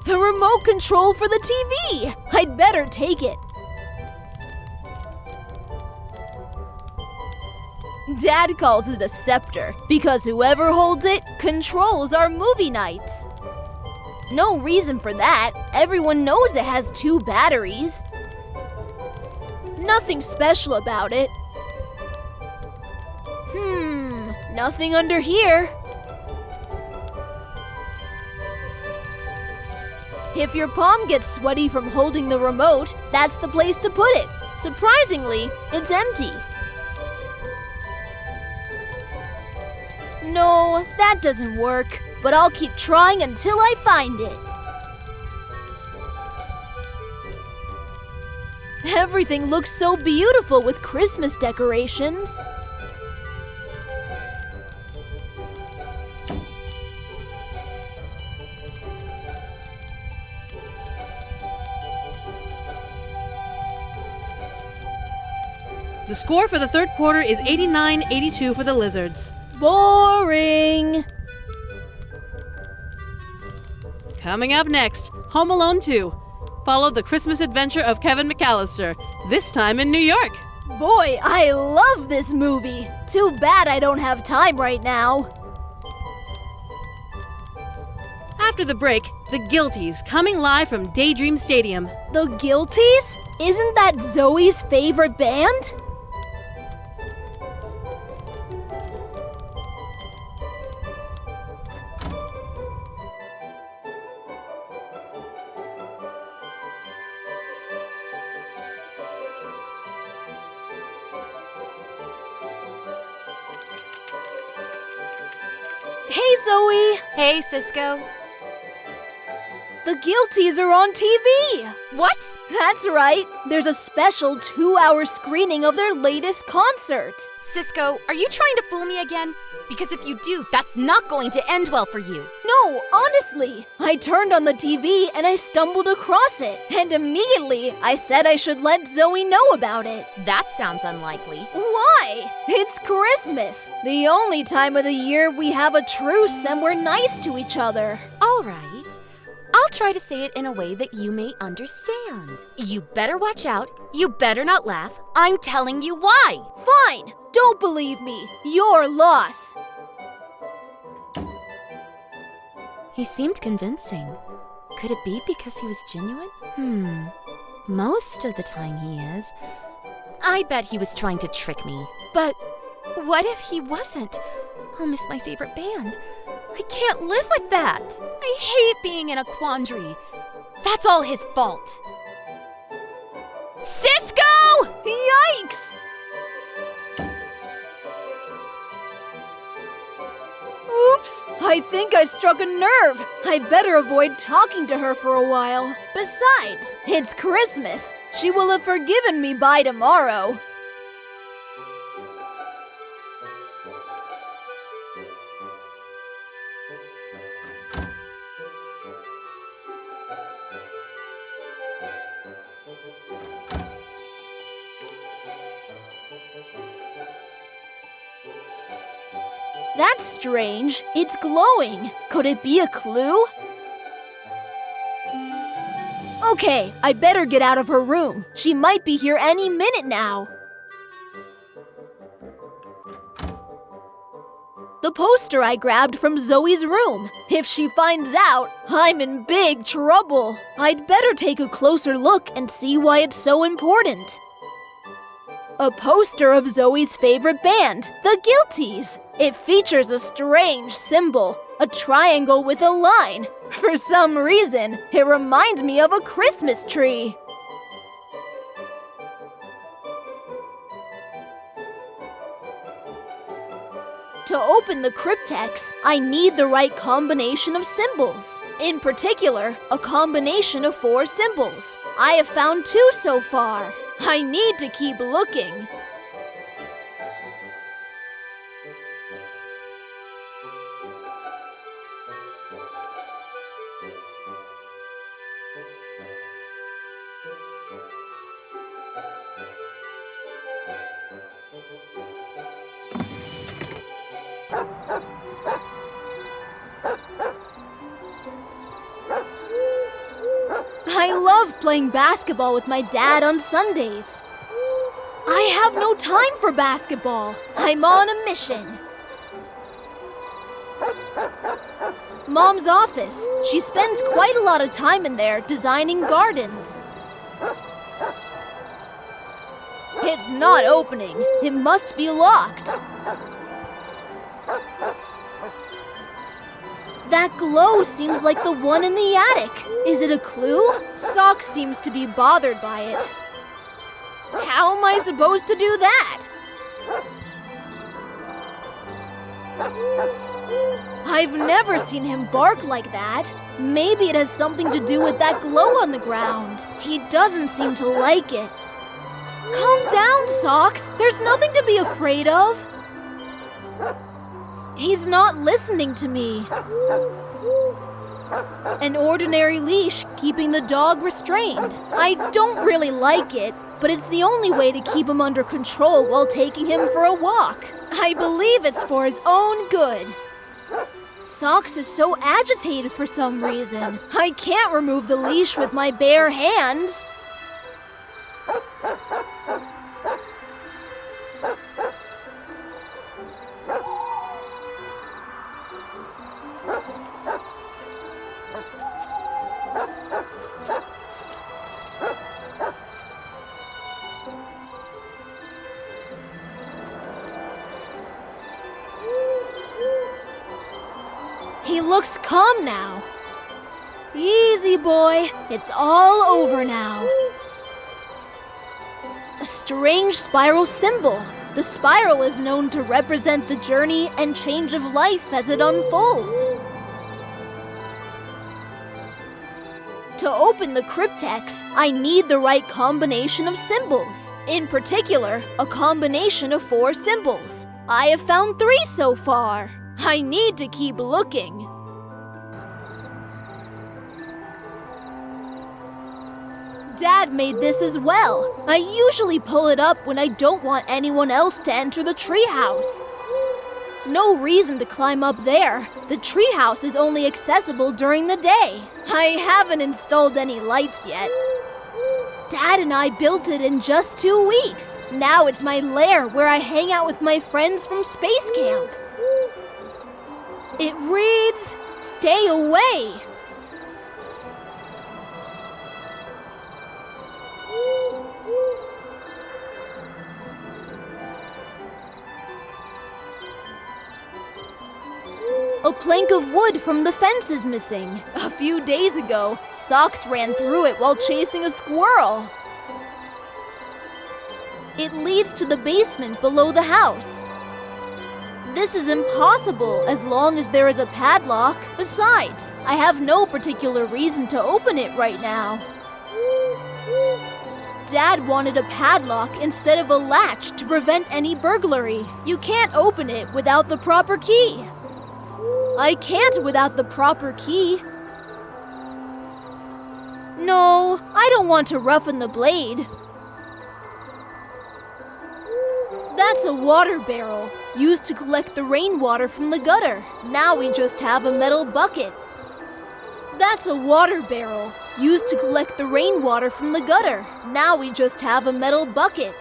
The remote control for the TV! I'd better take it. Dad calls it a scepter because whoever holds it controls our movie nights. No reason for that. Everyone knows it has 2 batteries. Nothing special about it. Nothing under here. If your palm gets sweaty from holding the remote, that's the place to put it. Surprisingly, it's empty. No, that doesn't work, but I'll keep trying until I find it. Everything looks so beautiful with Christmas decorations. The score for the third quarter is 89-82 for the Lizards. Boring! Coming up next, Home Alone 2. Follow the Christmas adventure of Kevin McAllister, this time in New York. Boy, I love this movie! Too bad I don't have time right now. After the break, The Guilties, coming live from Daydream Stadium. The Guilties? Isn't that Zoe's favorite band? Hey, Zoe! Hey, Cisco. The Guilties are on TV! What? That's right. There's a special 2-hour screening of their latest concert. Cisco, are you trying to fool me again? Because if you do, that's not going to end well for you. No, honestly. I turned on the TV and I stumbled across it. And immediately, I said I should let Zoe know about it. That sounds unlikely. Why? It's Christmas. The only time of the year we have a truce and we're nice to each other. All right. I'll try to say it in a way that you may understand. You better watch out. You better not laugh. I'm telling you why. Fine. Don't believe me. Your loss. He seemed convincing. Could it be because he was genuine? Most of the time he is. I bet he was trying to trick me. But what if he wasn't? I'll miss my favorite band. I can't live with that. I hate being in a quandary. That's all his fault. Cisco! Yikes! Oops! I think I struck a nerve. I better avoid talking to her for a while. Besides, it's Christmas. She will have forgiven me by tomorrow. That's strange. It's glowing. Could it be a clue? Okay, I better get out of her room. She might be here any minute now. The poster I grabbed from Zoe's room. If she finds out, I'm in big trouble. I'd better take a closer look and see why it's so important. A poster of Zoe's favorite band, the Guilties. It features a strange symbol, a triangle with a line. For some reason, it reminds me of a Christmas tree. To open the cryptex, I need the right combination of symbols. In particular, a combination of 4 symbols. I have found 2 so far. I need to keep looking. I love playing basketball with my dad on Sundays. I have no time for basketball. I'm on a mission. Mom's office. She spends quite a lot of time in there designing gardens. It's not opening. It must be locked. That glow seems like the one in the attic. Is it a clue? Sock seems to be bothered by it. How am I supposed to do that? I've never seen him bark like that. Maybe it has something to do with that glow on the ground. He doesn't seem to like it. Calm down, Socks. There's nothing to be afraid of. He's not listening to me. An ordinary leash keeping the dog restrained. I don't really like it, but it's the only way to keep him under control while taking him for a walk. I believe it's for his own good. Socks is so agitated for some reason. I can't remove the leash with my bare hands. He looks calm now. Easy, boy. It's all over now. A strange spiral symbol. The spiral is known to represent the journey and change of life as it unfolds. To open the cryptex, I need the right combination of symbols. In particular, a combination of 4 symbols. I have found 3 so far. I need to keep looking. Dad made this as well. I usually pull it up when I don't want anyone else to enter the treehouse. No reason to climb up there. The treehouse is only accessible during the day. I haven't installed any lights yet. Dad and I built it in just 2 weeks. Now it's my lair where I hang out with my friends from space camp. It reads, "Stay away." A plank of wood from the fence is missing. A few days ago, Socks ran through it while chasing a squirrel. It leads to the basement below the house. This is impossible as long as there is a padlock. Besides, I have no particular reason to open it right now. Dad wanted a padlock instead of a latch to prevent any burglary. You can't open it without the proper key. I can't without the proper key. No, I don't want to roughen the blade. That's a water barrel, used to collect the rainwater from the gutter. Now we just have a metal bucket. That's a water barrel, used to collect the rainwater from the gutter. Now we just have a metal bucket.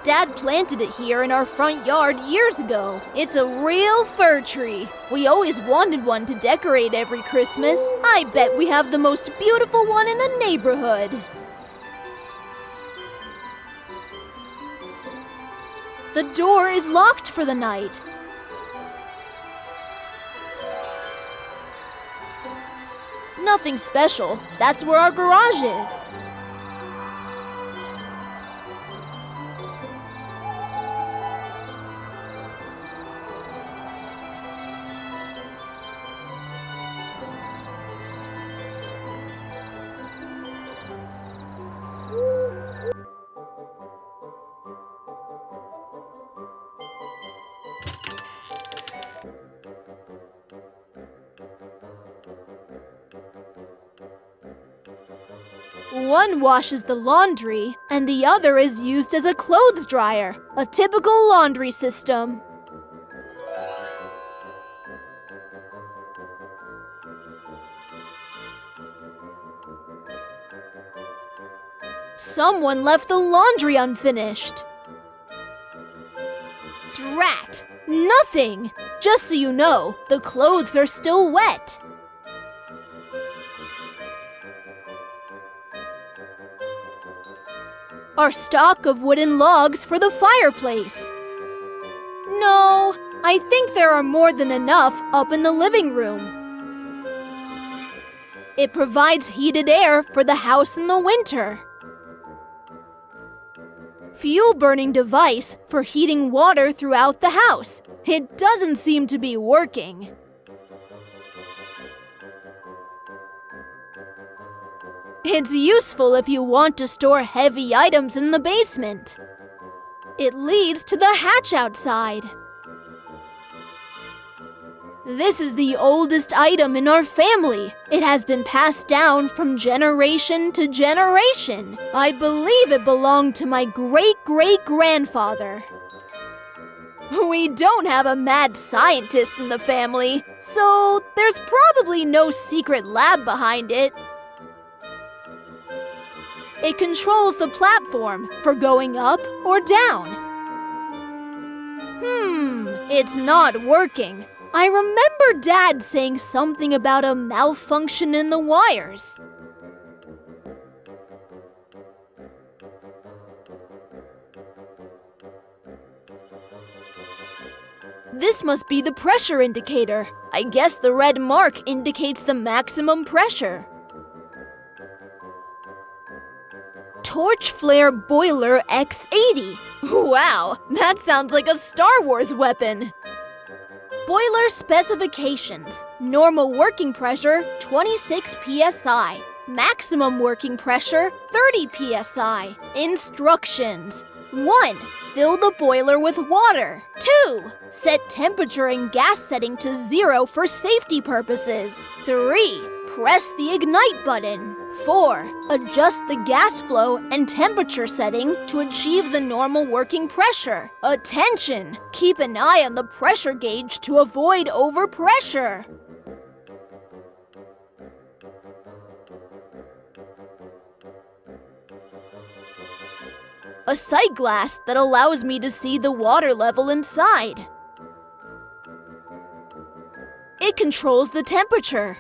Dad planted it here in our front yard years ago. It's a real fir tree. We always wanted one to decorate every Christmas. I bet we have the most beautiful one in the neighborhood. The door is locked for the night. Nothing special. That's where our garage is. One washes the laundry, and the other is used as a clothes dryer. A typical laundry system. Someone left the laundry unfinished. Drat! Nothing! Just so you know, the clothes are still wet. Our stock of wooden logs for the fireplace. No, I think there are more than enough up in the living room. It provides heated air for the house in the winter. Fuel-burning device for heating water throughout the house. It doesn't seem to be working. It's useful if you want to store heavy items in the basement. It leads to the hatch outside. This is the oldest item in our family. It has been passed down from generation to generation. I believe it belonged to my great-great-grandfather. We don't have a mad scientist in the family, so there's probably no secret lab behind it. It controls the platform for going up or down. It's not working. I remember Dad saying something about a malfunction in the wires. This must be the pressure indicator. I guess the red mark indicates the maximum pressure. Torch Flare Boiler X80. Wow, that sounds like a Star Wars weapon. Boiler specifications. Normal working pressure, 26 psi. Maximum working pressure, 30 psi. Instructions. 1. Fill the boiler with water. 2. Set temperature and gas setting to 0 for safety purposes. 3. Press the ignite button. 4. Adjust the gas flow and temperature setting to achieve the normal working pressure. Attention! Keep an eye on the pressure gauge to avoid overpressure. A sight glass that allows me to see the water level inside. It controls the temperature.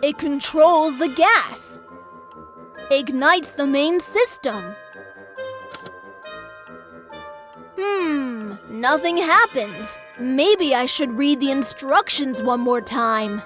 It controls the gas. Ignites the main system. nothing happens. Maybe I should read the instructions one more time.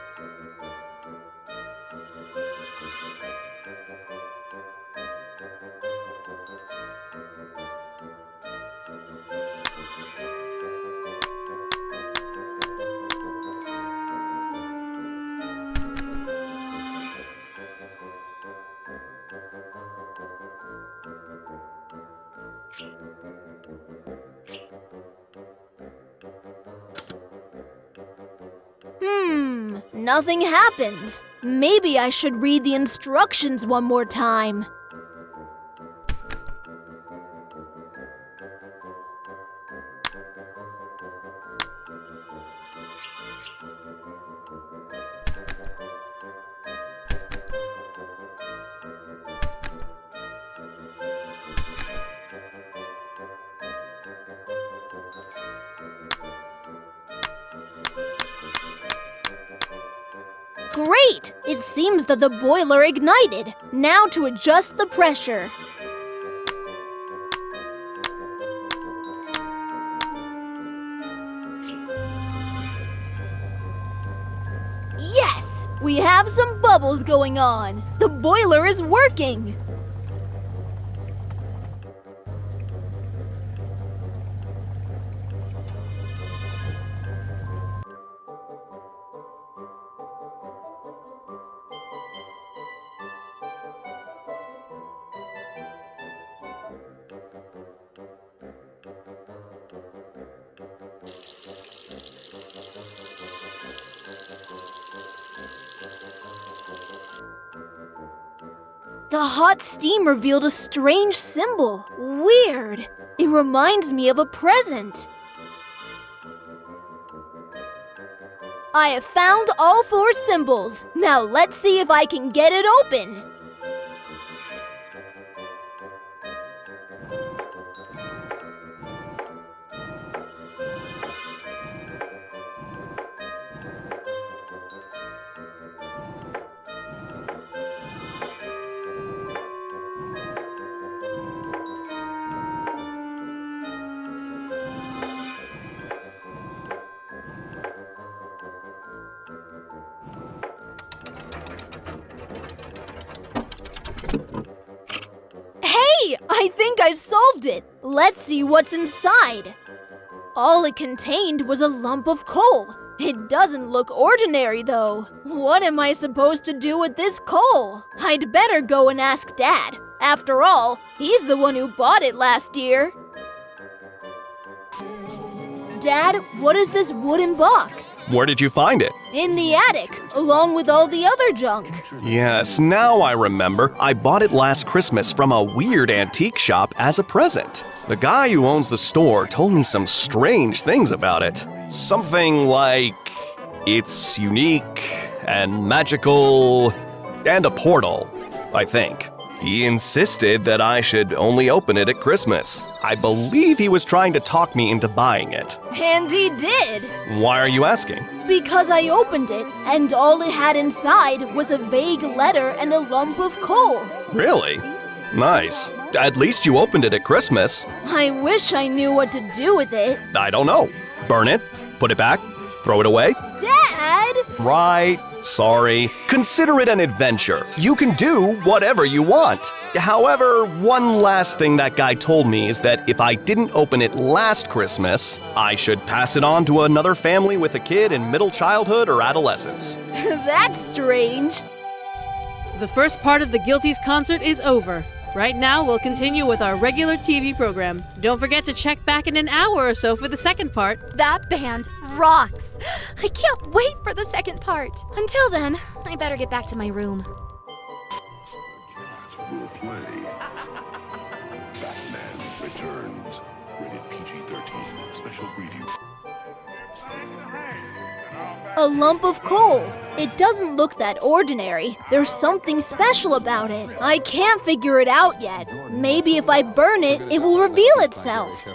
Nothing happens. Maybe I should read the instructions one more time. Great! It seems that the boiler ignited. Now to adjust the pressure. Yes! We have some bubbles going on. The boiler is working. The hot steam revealed a strange symbol. Weird. It reminds me of a present. I have found all 4 symbols. Now let's see if I can get it open. I think I solved it. Let's see what's inside. All it contained was a lump of coal. It doesn't look ordinary, though. What am I supposed to do with this coal? I'd better go and ask Dad. After all, he's the one who bought it last year. Dad, what is this wooden box? Where did you find it? In the attic, along with all the other junk. Yes, now I remember. I bought it last Christmas from a weird antique shop as a present. The guy who owns the store told me some strange things about it. Something like it's unique and magical and a portal, I think. He insisted that I should only open it at Christmas. I believe he was trying to talk me into buying it. And he did. Why are you asking? Because I opened it, and all it had inside was a vague letter and a lump of coal. Really? Nice. At least you opened it at Christmas. I wish I knew what to do with it. I don't know. Burn it? Put it back? Throw it away? Dad! Right. Sorry. Consider it an adventure. You can do whatever you want. However, one last thing that guy told me is that if I didn't open it last Christmas, I should pass it on to another family with a kid in middle childhood or adolescence. That's strange. The first part of the Guilties concert is over. Right now, we'll continue with our regular TV program. Don't forget to check back in an hour or so for the second part. That band rocks! I can't wait for the second part. Until then, I better get back to my room. Will play Batman Returns. Rated PG-13. Special preview. A lump of coal. It doesn't look that ordinary. There's something special about it. I can't figure it out yet. Maybe if I burn it, it will reveal itself.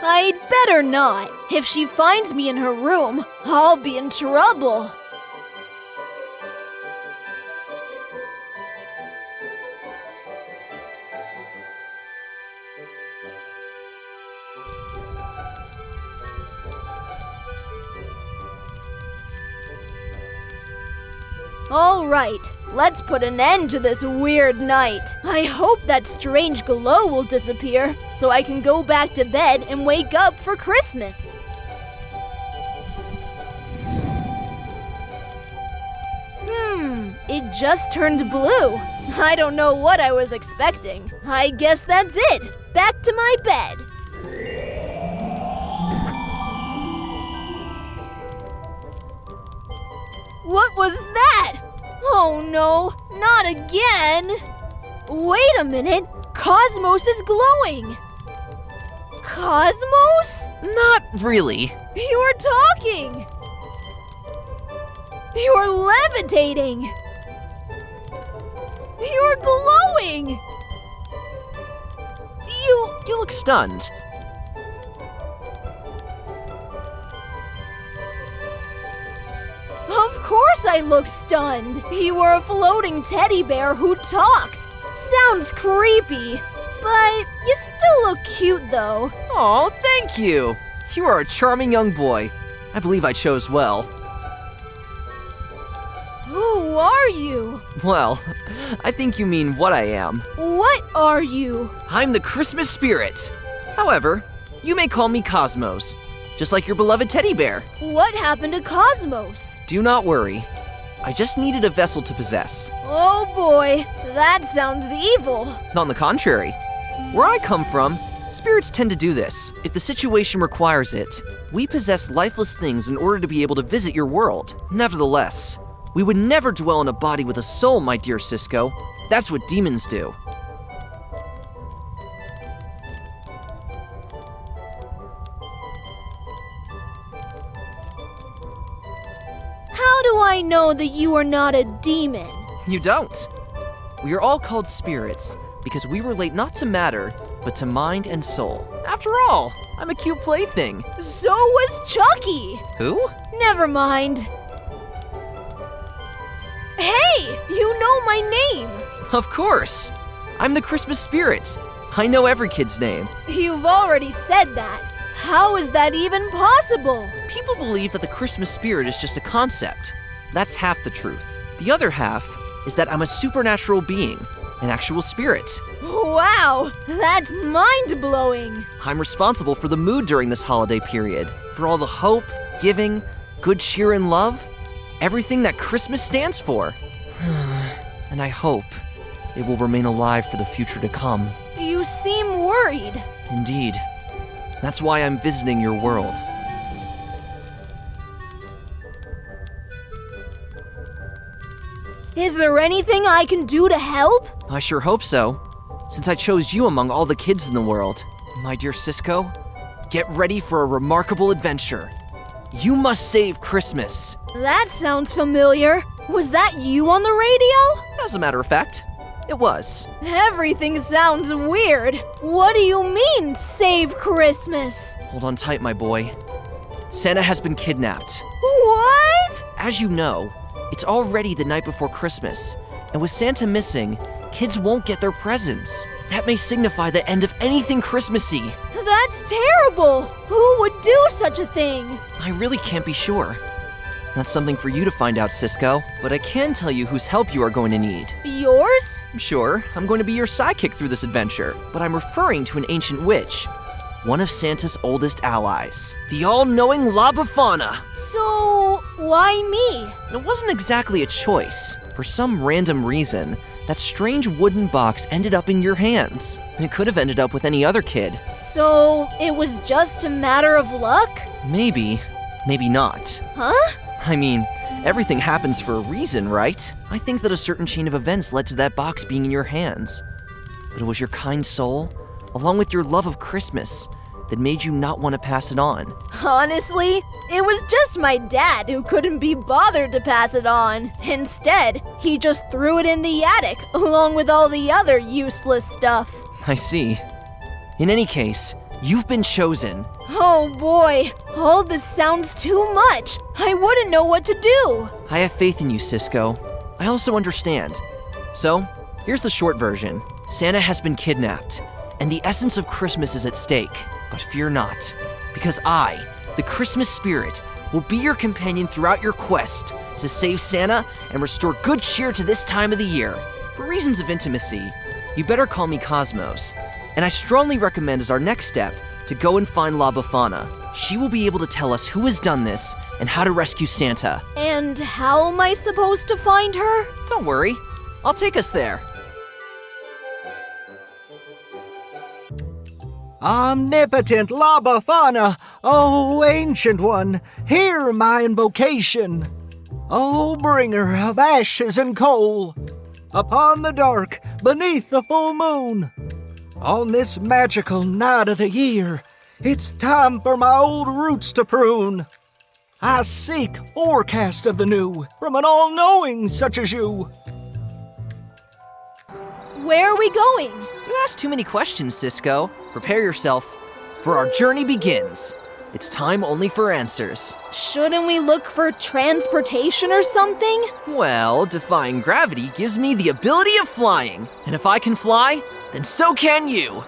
I'd better not. If she finds me in her room, I'll be in trouble. All right, let's put an end to this weird night. I hope that strange glow will disappear so I can go back to bed and wake up for Christmas. It just turned blue. I don't know what I was expecting. I guess that's it. Back to my bed. What was that? Oh no, not again! Wait a minute, Cosmos is glowing! Cosmos? Not really. You're talking! You're levitating! You're glowing! You look stunned. Of course I look stunned! You are a floating teddy bear who talks! Sounds creepy, but you still look cute though. Oh, thank you. You are a charming young boy. I believe I chose well. Who are you? Well, I think you mean what I am. What are you? I'm the Christmas spirit. However, you may call me Cosmos, just like your beloved teddy bear. What happened to Cosmos? Do not worry. I just needed a vessel to possess. Oh boy, that sounds evil. On the contrary, where I come from, spirits tend to do this. If the situation requires it, we possess lifeless things in order to be able to visit your world. Nevertheless, we would never dwell in a body with a soul, my dear Cisco. That's what demons do. How do I know that you are not a demon? You don't. We are all called spirits because we relate not to matter, but to mind and soul. After all, I'm a cute plaything. So was Chucky! Who? Never mind. Hey, you know my name! Of course. I'm the Christmas spirit. I know every kid's name. You've already said that. How is that even possible? People believe that the Christmas spirit is just a concept. That's half the truth. The other half is that I'm a supernatural being, an actual spirit. Wow, that's mind-blowing. I'm responsible for the mood during this holiday period, for all the hope, giving, good cheer and love, everything that Christmas stands for. And I hope it will remain alive for the future to come. You seem worried. Indeed. That's why I'm visiting your world. Is there anything I can do to help? I sure hope so, since I chose you among all the kids in the world. My dear Cisco, get ready for a remarkable adventure. You must save Christmas. That sounds familiar. Was that you on the radio? As a matter of fact, it was. Everything sounds weird. What do you mean, save Christmas? Hold on tight, my boy. Santa has been kidnapped. What? As you know, it's already the night before Christmas, and with Santa missing, kids won't get their presents. That may signify the end of anything Christmassy. That's terrible! Who would do such a thing? I really can't be sure. That's something for you to find out, Cisco, but I can tell you whose help you are going to need. Yours? Sure, I'm going to be your sidekick through this adventure, but I'm referring to an ancient witch, one of Santa's oldest allies, the all-knowing La Befana. So, why me? It wasn't exactly a choice. For some random reason, that strange wooden box ended up in your hands. It could have ended up with any other kid. So, it was just a matter of luck? Maybe, maybe not. Huh? I mean, everything happens for a reason, right? I think that a certain chain of events led to that box being in your hands. But it was your kind soul, along with your love of Christmas, that made you not want to pass it on. Honestly, it was just my dad who couldn't be bothered to pass it on. Instead, he just threw it in the attic, along with all the other useless stuff. I see. In any case, you've been chosen. Oh boy, all this sounds too much. I wouldn't know what to do. I have faith in you, Cisco. I also understand. So, here's the short version. Santa has been kidnapped, and the essence of Christmas is at stake. But fear not, because I, the Christmas spirit, will be your companion throughout your quest to save Santa and restore good cheer to this time of the year. For reasons of intimacy, you better call me Cosmos. And I strongly recommend as our next step to go and find La Befana. She will be able to tell us who has done this and how to rescue Santa. And how am I supposed to find her? Don't worry, I'll take us there. Omnipotent La Befana, O ancient one, hear my invocation. O bringer of ashes and coal, upon the dark, beneath the full moon. On this magical night of the year, it's time for my old roots to prune. I seek forecast of the new from an all-knowing such as you. Where are we going? You asked too many questions, Cisco. Prepare yourself, for our journey begins. It's time only for answers. Shouldn't we look for transportation or something? Well, defying gravity gives me the ability of flying. And if I can fly, then so can you.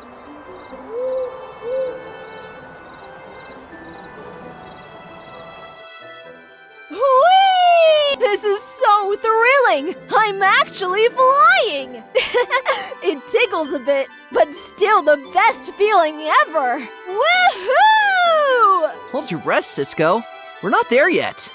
Whee! This is so thrilling! I'm actually flying! It tickles a bit, but still the best feeling ever! Woohoo! Hold your breath, Cisco. We're not there yet.